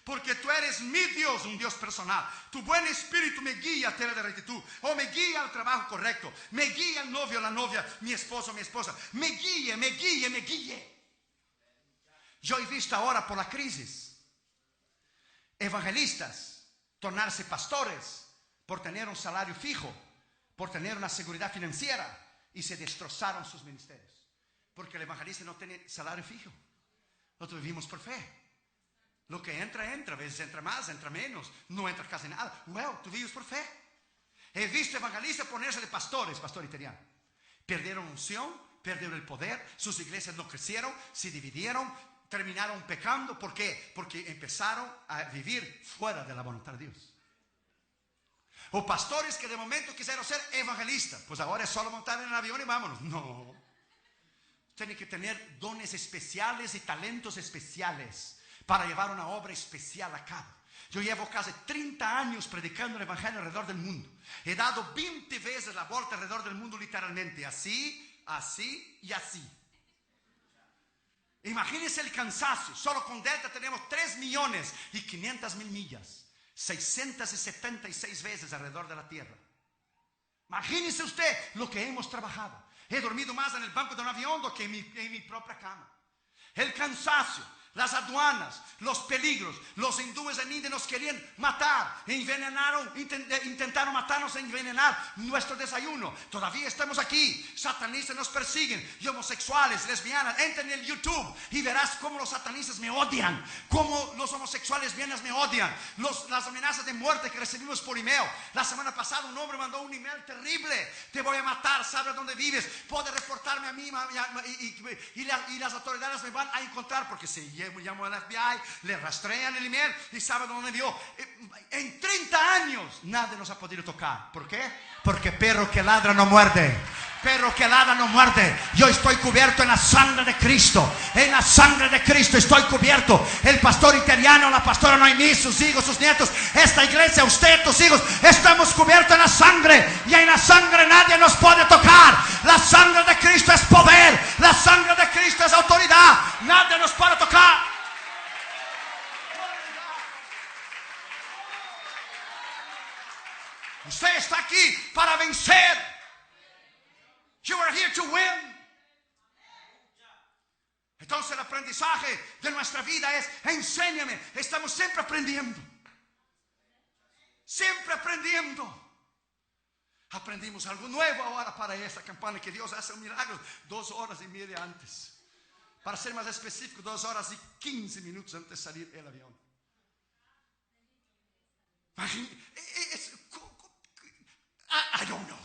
Porque tú eres mi Dios, un Dios personal. Tu buen espíritu me guía a tierra de rectitud. O me guía al trabajo correcto. Me guía el novio, la novia, mi esposo, mi esposa. Me guíe, me guíe, me guíe. Yo he visto ahora por la crisis evangelistas tornarse pastores por tener un salario fijo, por tener una seguridad financiera, y se destrozaron sus ministerios. Porque el evangelista no tiene salario fijo. Nosotros vivimos por fe. Lo que entra, a veces entra más, entra menos, no entra casi nada. Well, tú vives por fe. He visto evangelistas ponerse de pastores, pastor italiano. Perdieron unción, perdieron el poder, sus iglesias no crecieron, se dividieron, terminaron pecando. ¿Por qué? Porque empezaron a vivir fuera de la voluntad de Dios. O pastores que de momento quisieron ser evangelistas, pues ahora es solo montar en el avión y vámonos. No. Tienen que tener dones especiales y talentos especiales para llevar una obra especial a cabo. Yo llevo casi 30 años predicando el evangelio alrededor del mundo. He dado 20 veces la vuelta alrededor del mundo, literalmente. Así, así y así. Imagínense el cansancio. Solo con Delta tenemos 3.500.000 millas. 676 veces alrededor de la tierra. Imagínense usted lo que hemos trabajado. He dormido más en el banco de un avión que en mi propia cama. El cansancio, las aduanas, los peligros. Los hindúes en India nos querían matar, intentaron matarnos e envenenar nuestro desayuno. Todavía estamos aquí. Satanistas nos persiguen, y homosexuales, lesbianas. Entra en el YouTube y verás cómo los satanistas me odian, cómo los homosexuales lesbianas me odian, las amenazas de muerte que recibimos por email. La semana pasada un hombre mandó un email terrible: te voy a matar, sabe dónde vives, puede reportarme a mí, y las autoridades me van a encontrar, porque si llamo al FBI, le rastrean el email y saben dónde envió. En 30 años nadie nos ha podido tocar. ¿Por qué? Porque perro que ladra no muerde. Perro que ladra no muerde. Yo estoy cubierto en la sangre de Cristo. En la sangre de Cristo estoy cubierto. El pastor italiano, la pastora Noemí, sus hijos, sus nietos, esta iglesia, usted, tus hijos, estamos cubiertos en la sangre. Y en la sangre nadie nos puede tocar. La sangre de Cristo es poder. La sangre de Cristo es autoridad. Nadie nos puede tocar. Usted está aquí para vencer. You are here to win. Entonces el aprendizaje de nuestra vida es: enséñame. Estamos siempre aprendiendo. Siempre aprendiendo. Aprendimos algo nuevo ahora para esta campaña, que Dios hace un milagro 2 horas y media antes. Para ser más específico, 2 horas y 15 minutos antes de salir el avión. I don't know.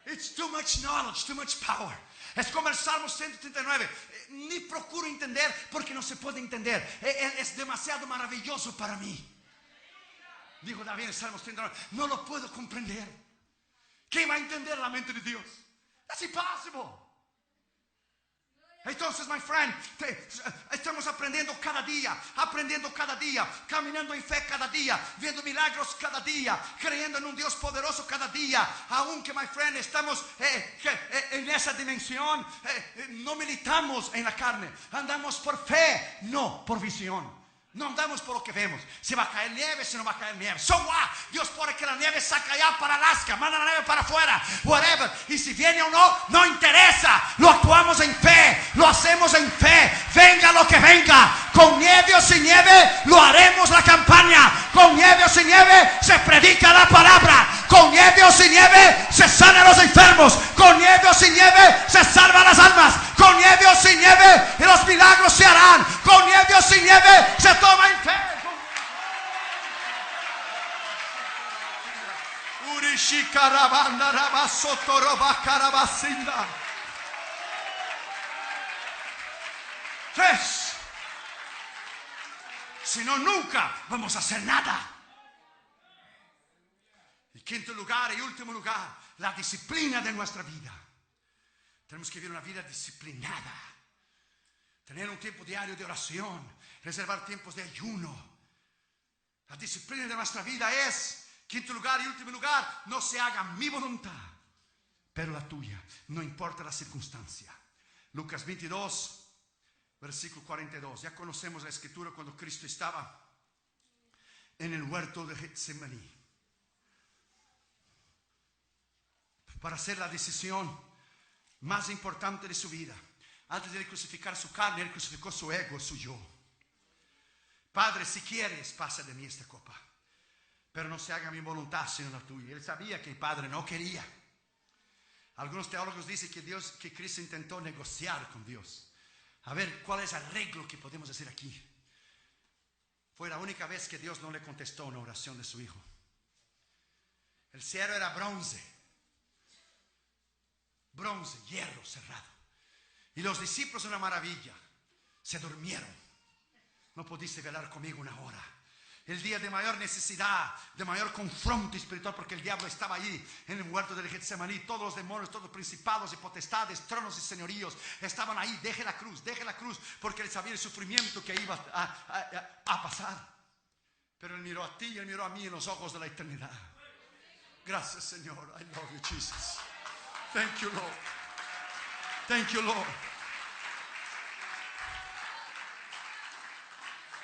It's too much knowledge, too much power. Es como el Salmo 139. Ni procuro entender porque no se puede entender. Es demasiado maravilloso para mí. Dijo David en el Salmo 139. No lo puedo comprender. ¿Quién va a entender la mente de Dios? That's impossible. Entonces, my friend, estamos aprendiendo cada día, caminando en fe cada día, viendo milagros cada día, creyendo en un Dios poderoso cada día. Aunque, my friend, estamos en esa dimensión, no militamos en la carne, andamos por fe, no por visión. No andamos por lo que vemos. Si va a caer nieve, si no va a caer nieve. So what? Dios pone que la nieve saca allá para Alaska, manda la nieve para afuera, whatever. Y si viene o no, no interesa. Lo actuamos en fe, lo hacemos en fe. Venga lo que venga, con nieve o sin nieve, lo haremos la campaña. Con nieve o sin nieve, se predica la palabra. Con nieve o sin nieve, se sanan los enfermos. Con nieve o sin nieve, se salvan las almas. Con nieve o sin nieve, los milagros se harán. Con nieve o sin nieve, se toma en fe. Tres. Si no, nunca vamos a hacer nada. Y quinto lugar y último lugar, la disciplina de nuestra vida. Tenemos que vivir una vida disciplinada. Tener un tiempo diario de oración. Reservar tiempos de ayuno. La disciplina de nuestra vida es, quinto lugar y último lugar, no se haga mi voluntad, pero la tuya. No importa la circunstancia. Lucas 22, versículo 42. Ya conocemos la escritura cuando Cristo estaba en el huerto de Getsemaní. Para hacer la decisión más importante de su vida. Antes de crucificar su carne, él crucificó su ego, su yo. Padre, si quieres, pasa de mí esta copa, pero no se haga mi voluntad sino la tuya. Él sabía que el Padre no quería. Algunos teólogos dicen que Cristo intentó negociar con Dios. A ver, ¿cuál es el arreglo que podemos hacer aquí? Fue la única vez que Dios no le contestó una oración de su hijo. El cielo era bronce, hierro cerrado. Y los discípulos, una maravilla, se durmieron. No pudiste velar conmigo una hora. El día de mayor necesidad, de mayor confronto espiritual, porque el diablo estaba allí en el huerto del Getsemaní. Todos los demonios, todos los principados y potestades, tronos y señoríos estaban ahí. Deje la cruz, porque él sabía el sufrimiento que iba a pasar. Pero él miró a ti y él miró a mí en los ojos de la eternidad. Gracias, Señor. I love you, Jesus. Thank you, Lord. Thank you, Lord.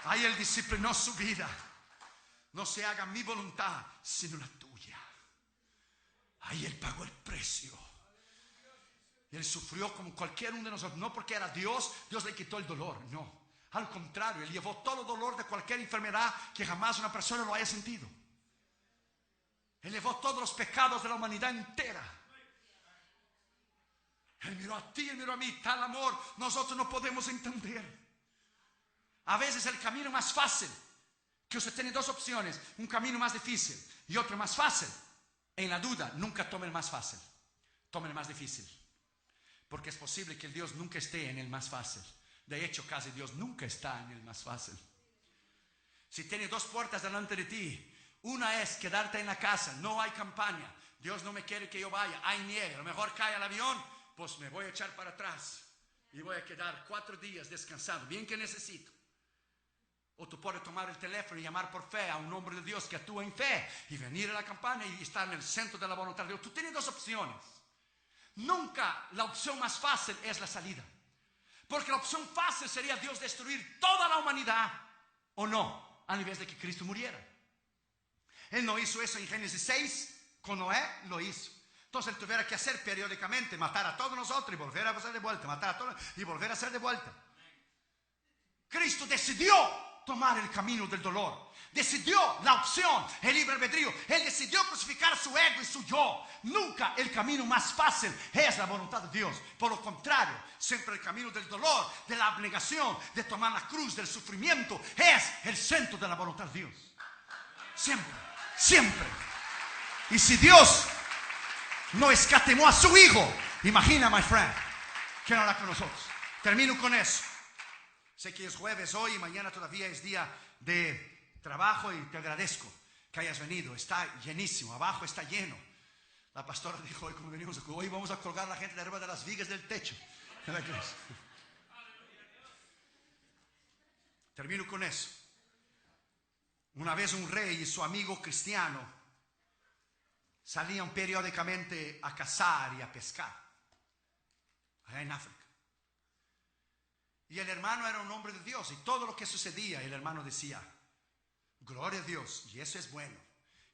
Ahí él disciplinó su vida. No se haga mi voluntad, sino la tuya. Ahí él pagó el precio. Y él sufrió como cualquier uno de nosotros. No porque era Dios, Dios le quitó el dolor. No. Al contrario, él llevó todo el dolor de cualquier enfermedad que jamás una persona lo haya sentido. Él llevó todos los pecados de la humanidad entera. Él miró a ti, él miró a mí. Tal amor nosotros no podemos entender. A veces el camino más fácil, que usted tiene dos opciones, un camino más difícil y otro más fácil. En la duda, nunca tome el más fácil, tome el más difícil. Porque es posible que el Dios nunca esté en el más fácil. De hecho, casi Dios nunca está en el más fácil. Si tiene dos puertas delante de ti, una es quedarte en la casa, no hay campaña, Dios no me quiere que yo vaya, hay nieve, a lo mejor cae el avión, pues me voy a echar para atrás y voy a quedar 4 días descansando, bien que necesito. O tú puedes tomar el teléfono y llamar por fe a un hombre de Dios que actúa en fe y venir a la campaña y estar en el centro de la voluntad de Dios. Tú tienes dos opciones. Nunca la opción más fácil es la salida. Porque la opción fácil sería Dios destruir toda la humanidad, o no, a nivel de que Cristo muriera. Él no hizo eso en Génesis 6, con Noé lo hizo. Entonces él tuviera que hacer periódicamente, matar a todos nosotros y volver a hacer de vuelta, matar a todos y volver a hacer de vuelta. Cristo decidió tomar el camino del dolor. Decidió la opción, el libre albedrío. Él decidió crucificar su ego y su yo. Nunca el camino más fácil es la voluntad de Dios. Por lo contrario, siempre el camino del dolor, de la abnegación, de tomar la cruz, del sufrimiento, es el centro de la voluntad de Dios. Siempre, siempre. Y si Dios no escatimó a su hijo, imagina, my friend, que no hará con nosotros. Termino con eso. Sé que es jueves hoy y mañana todavía es día de trabajo y te agradezco que hayas venido. Está llenísimo, abajo está lleno. La pastora dijo hoy, como venimos, hoy vamos a colgar a la gente de arriba de las vigas del techo de la iglesia. Termino con eso. Una vez un rey y su amigo cristiano salían periódicamente a cazar y a pescar allá en África. Y el hermano era un hombre de Dios y todo lo que sucedía, el hermano decía: gloria a Dios, y eso es bueno.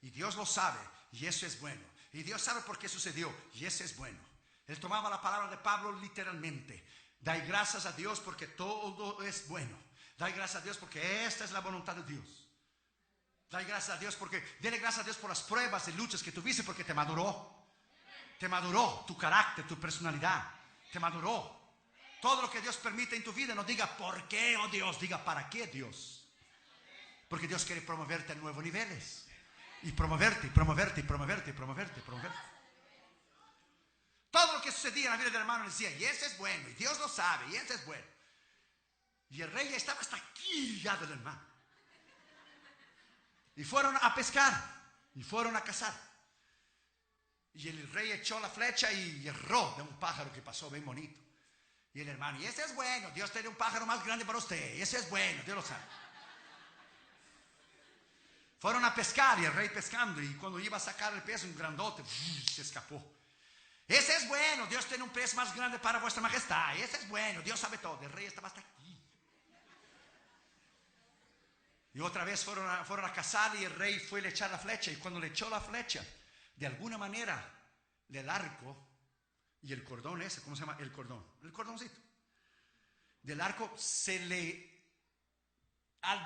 Y Dios lo sabe, y eso es bueno. Y Dios sabe por qué sucedió, y eso es bueno. Él tomaba la palabra de Pablo literalmente. Dai gracias a Dios porque todo es bueno. Dai gracias a Dios porque esta es la voluntad de Dios. Dai gracias a Dios porque, dele gracias a Dios por las pruebas y luchas que tuviste, porque te maduró. Te maduró tu carácter, tu personalidad. Te maduró. Todo lo que Dios permite en tu vida, no diga por qué, oh Dios, diga para qué, Dios. Porque Dios quiere promoverte a nuevos niveles. Y promoverte, y promoverte, y promoverte, y promoverte, y promoverte. Todo lo que sucedía en la vida del hermano decía: y ese es bueno, y Dios lo sabe, y ese es bueno. Y el rey estaba hasta aquí ya del hermano. Y fueron a pescar, y fueron a cazar. Y el rey echó la flecha y erró de un pájaro que pasó bien bonito. Y el hermano: y ese es bueno, Dios tiene un pájaro más grande para usted, ese es bueno, Dios lo sabe. Fueron a pescar y el rey pescando, y cuando iba a sacar el pez, un grandote se escapó. Ese es bueno, Dios tiene un pez más grande para vuestra majestad, ese es bueno, Dios sabe todo. El rey estaba hasta aquí. Y otra vez fueron a cazar y el rey fue a echar la flecha, y cuando le echó la flecha, de alguna manera del arco y el cordón ese, ¿cómo se llama? El cordón, el cordoncito del arco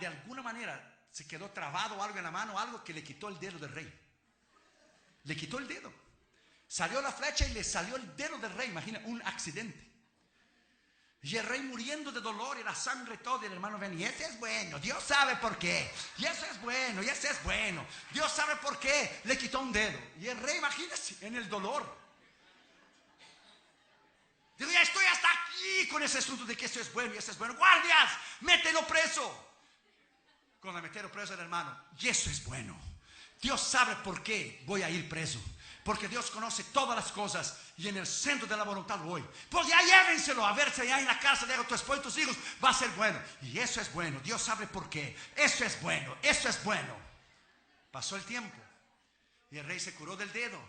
de alguna manera se quedó trabado algo en la mano, algo que le quitó el dedo del rey. Le quitó el dedo. Salió la flecha y le salió el dedo del rey. Imagina, un accidente. Y el rey muriendo de dolor y la sangre todo. Y el hermano ven: y ese es bueno, Dios sabe por qué. Y eso es bueno, y ese es bueno, Dios sabe por qué le quitó un dedo. Y el rey, imagínese, en el dolor. Digo: ya estoy hasta aquí con ese asunto de que eso es bueno y eso es bueno. Guardias, mételo preso. Cuando metieron preso al hermano: y eso es bueno, Dios sabe por qué voy a ir preso, porque Dios conoce todas las cosas y en el centro de la voluntad voy. Pues ya llévenselo a ver si allá en la casa de tu esposo y tus hijos va a ser bueno. Y eso es bueno, Dios sabe por qué. Eso es bueno, eso es bueno. Pasó el tiempo y el rey se curó del dedo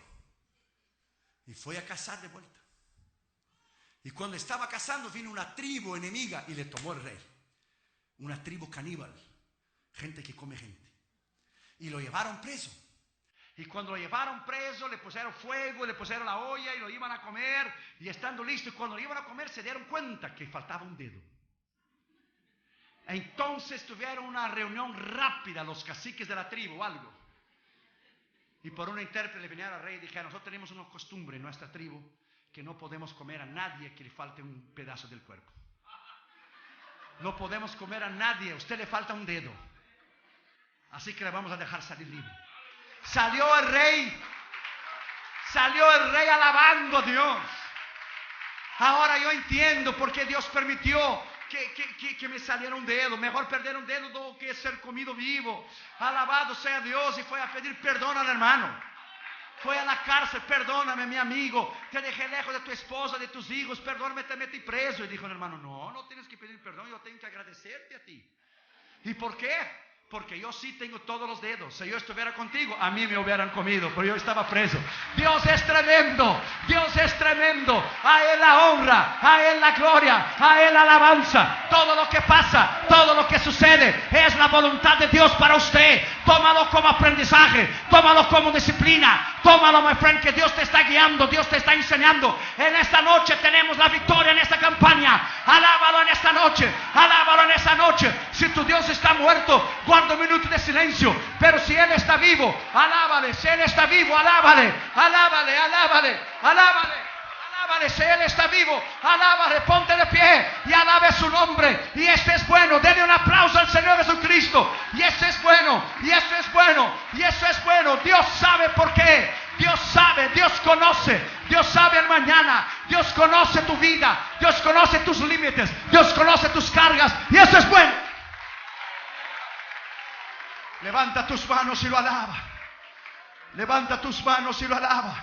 y fue a cazar de vuelta. Y cuando estaba cazando, vino una tribu enemiga y le tomó el rey. Una tribu caníbal, gente que come gente. Y lo llevaron preso. Y cuando lo llevaron preso, le pusieron fuego, le pusieron la olla y lo iban a comer. Y estando listo, y cuando lo iban a comer, se dieron cuenta que faltaba un dedo. Entonces tuvieron una reunión rápida, los caciques de la tribu o algo. Y por un intérprete le vinieron al rey y dijeron: nosotros tenemos una costumbre en nuestra tribu que no podemos comer a nadie que le falte un pedazo del cuerpo. No podemos comer a nadie, a usted le falta un dedo, así que le vamos a dejar salir libre. Salió el rey alabando a Dios. Ahora yo entiendo por qué Dios permitió que me saliera un dedo. Mejor perder un dedo do que ser comido vivo. Alabado sea Dios. Y fue a pedir perdón al hermano. Fue a la cárcel: perdóname, mi amigo, te dejé lejos de tu esposa, de tus hijos, perdóname, te metí preso. Y dijo el hermano: no tienes que pedir perdón, yo tengo que agradecerte a ti. ¿Y por qué? Porque yo sí tengo todos los dedos. Si yo estuviera contigo, a mí me hubieran comido, pero yo estaba preso. Dios es tremendo, Dios es tremendo. A Él la honra, a Él la gloria, a Él la alabanza. Todo lo que pasa, todo lo que sucede es la voluntad de Dios para usted. Tómalo como aprendizaje, tómalo como disciplina, tómalo, my friend, que Dios te está guiando, Dios te está enseñando. En esta noche tenemos la victoria en esta campaña. Alábalo en esta noche, alábalo en esta noche. Si tu Dios está muerto, guarda un minuto de silencio, pero si Él está vivo, alábale. Si Él está vivo, alábale, alábale, alábale, alábale. Alábale, si Él está vivo, alábale, ponte de pie y alabe su nombre. Y este es bueno, denle un aplauso al Señor Jesucristo. Y este es bueno, y esto es bueno, y esto es bueno. Dios sabe por qué, Dios sabe, Dios conoce, Dios sabe el mañana, Dios conoce tu vida, Dios conoce tus límites, Dios conoce tus cargas, y eso es bueno. Levanta tus manos y lo alaba. Levanta tus manos y lo alaba.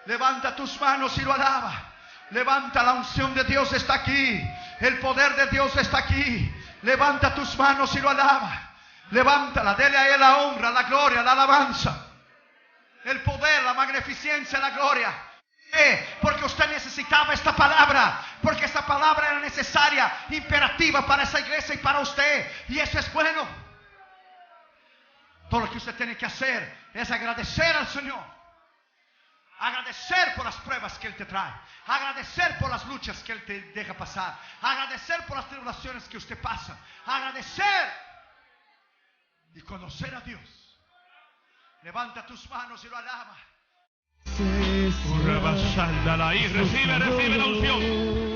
Levanta tus manos y lo alaba. Levanta, la unción de Dios está aquí. El poder de Dios está aquí. Levanta tus manos y lo alaba. Levántala, dele a Él la honra, la gloria, la alabanza. El poder, la magnificencia, la gloria. Porque usted necesitaba esta palabra. Porque esta palabra era necesaria, imperativa para esa iglesia y para usted. Y eso es bueno. Todo lo que usted tiene que hacer es agradecer al Señor. Agradecer por las pruebas que Él te trae. Agradecer por las luchas que Él te deja pasar. Agradecer por las tribulaciones que usted pasa. Agradecer y conocer a Dios. Levanta tus manos y lo alaba. Y recibe la unción.